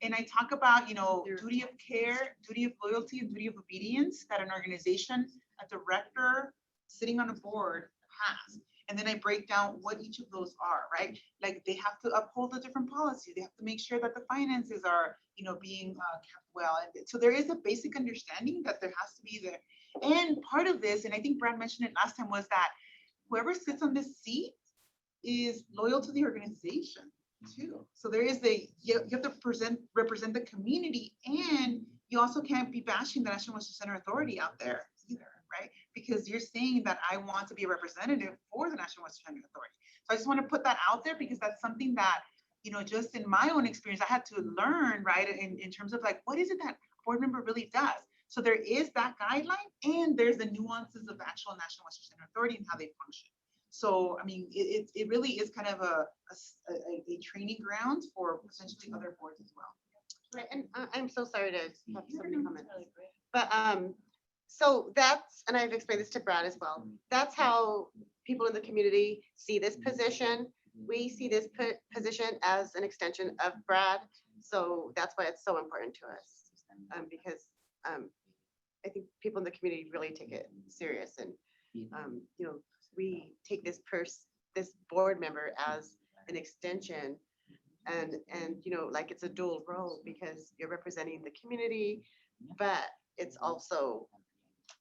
And I talk about, you know, duty of care, duty of loyalty, and duty of obedience that an organization, a director sitting on a board has. And then I break down what each of those are, right? Like they have to uphold the different policies. They have to make sure that the finances are, you know, being kept well. And so there is a basic understanding that there has to be there. And part of this, and I think Brad mentioned it last time, was that whoever sits on this seat is loyal to the organization too. So there is you have to represent the community, and you also can't be bashing the National Western Center Authority out there either, right? Because you're saying that I want to be a representative for the National Western Center Authority. So I just want to put that out there because that's something that, you know, just in my own experience, I had to learn, right? In terms of like, what is it that a board member really does? So there is that guideline, and there's the nuances of the actual National Western Center Authority and how they function. So, I mean, it really is kind of a training ground for potentially other boards as well. Right, and I'm so sorry to have so many comments. But so that's, and I've explained this to Brad as well, that's how people in the community see this position. We see this position as an extension of Brad. So that's why it's so important to us. Because I think people in the community really take it serious, and you know, we take this board member as an extension, and you know, like it's a dual role because you're representing the community, but it's also,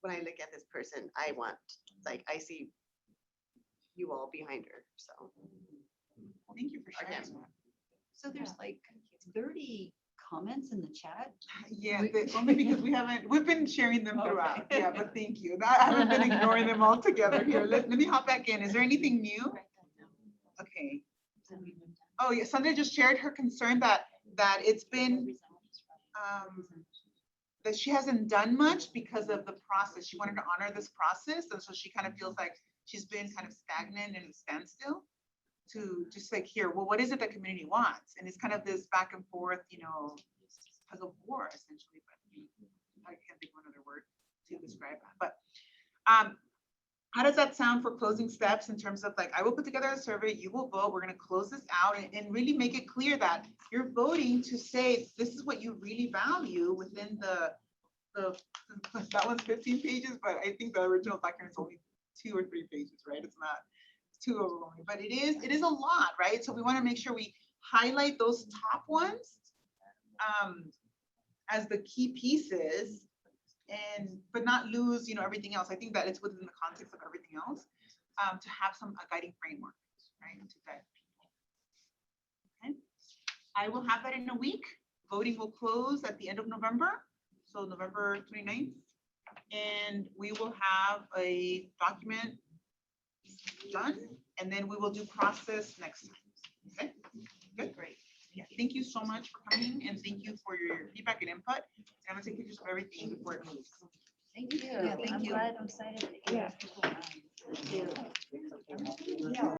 when I look at this person, I see you all behind her, so. Thank you for sharing. Again. So there's like 30 comments in the chat. Yeah, only because we've been sharing them throughout. Yeah, but thank you. I haven't been ignoring them altogether here. Let me hop back in. Is there anything new? Okay. Oh, yeah, Sandra just shared her concern that it's been, that she hasn't done much because of the process. She wanted to honor this process, and so she kind of feels like she's been kind of stagnant and standstill to just like here, well, what is it the community wants? And it's kind of this back and forth, you know, tug of war essentially, but I can't think of another word to describe that. But how does that sound for closing steps in terms of like, I will put together a survey, you will vote, we're gonna close this out and really make it clear that you're voting to say, this is what you really value within the that one's 15 pages, but I think the original document is only 2 or 3 pages, right? It's not too overwhelming, but it is a lot, right? So we want to make sure we highlight those top ones as the key pieces, but not lose, you know, everything else. I think that it's within the context of everything else to have a guiding framework, right? To guide people. Okay, I will have that in a week. Voting will close at the end of November, so November 29th, and we will have a document done, and then we will do process next time. Okay, good, great. Yeah, thank you so much for coming, and thank you for your feedback and input. I'm gonna take pictures of everything before it moves. Thank you. I'm glad, I'm excited. that you Yeah. have people around. Yeah.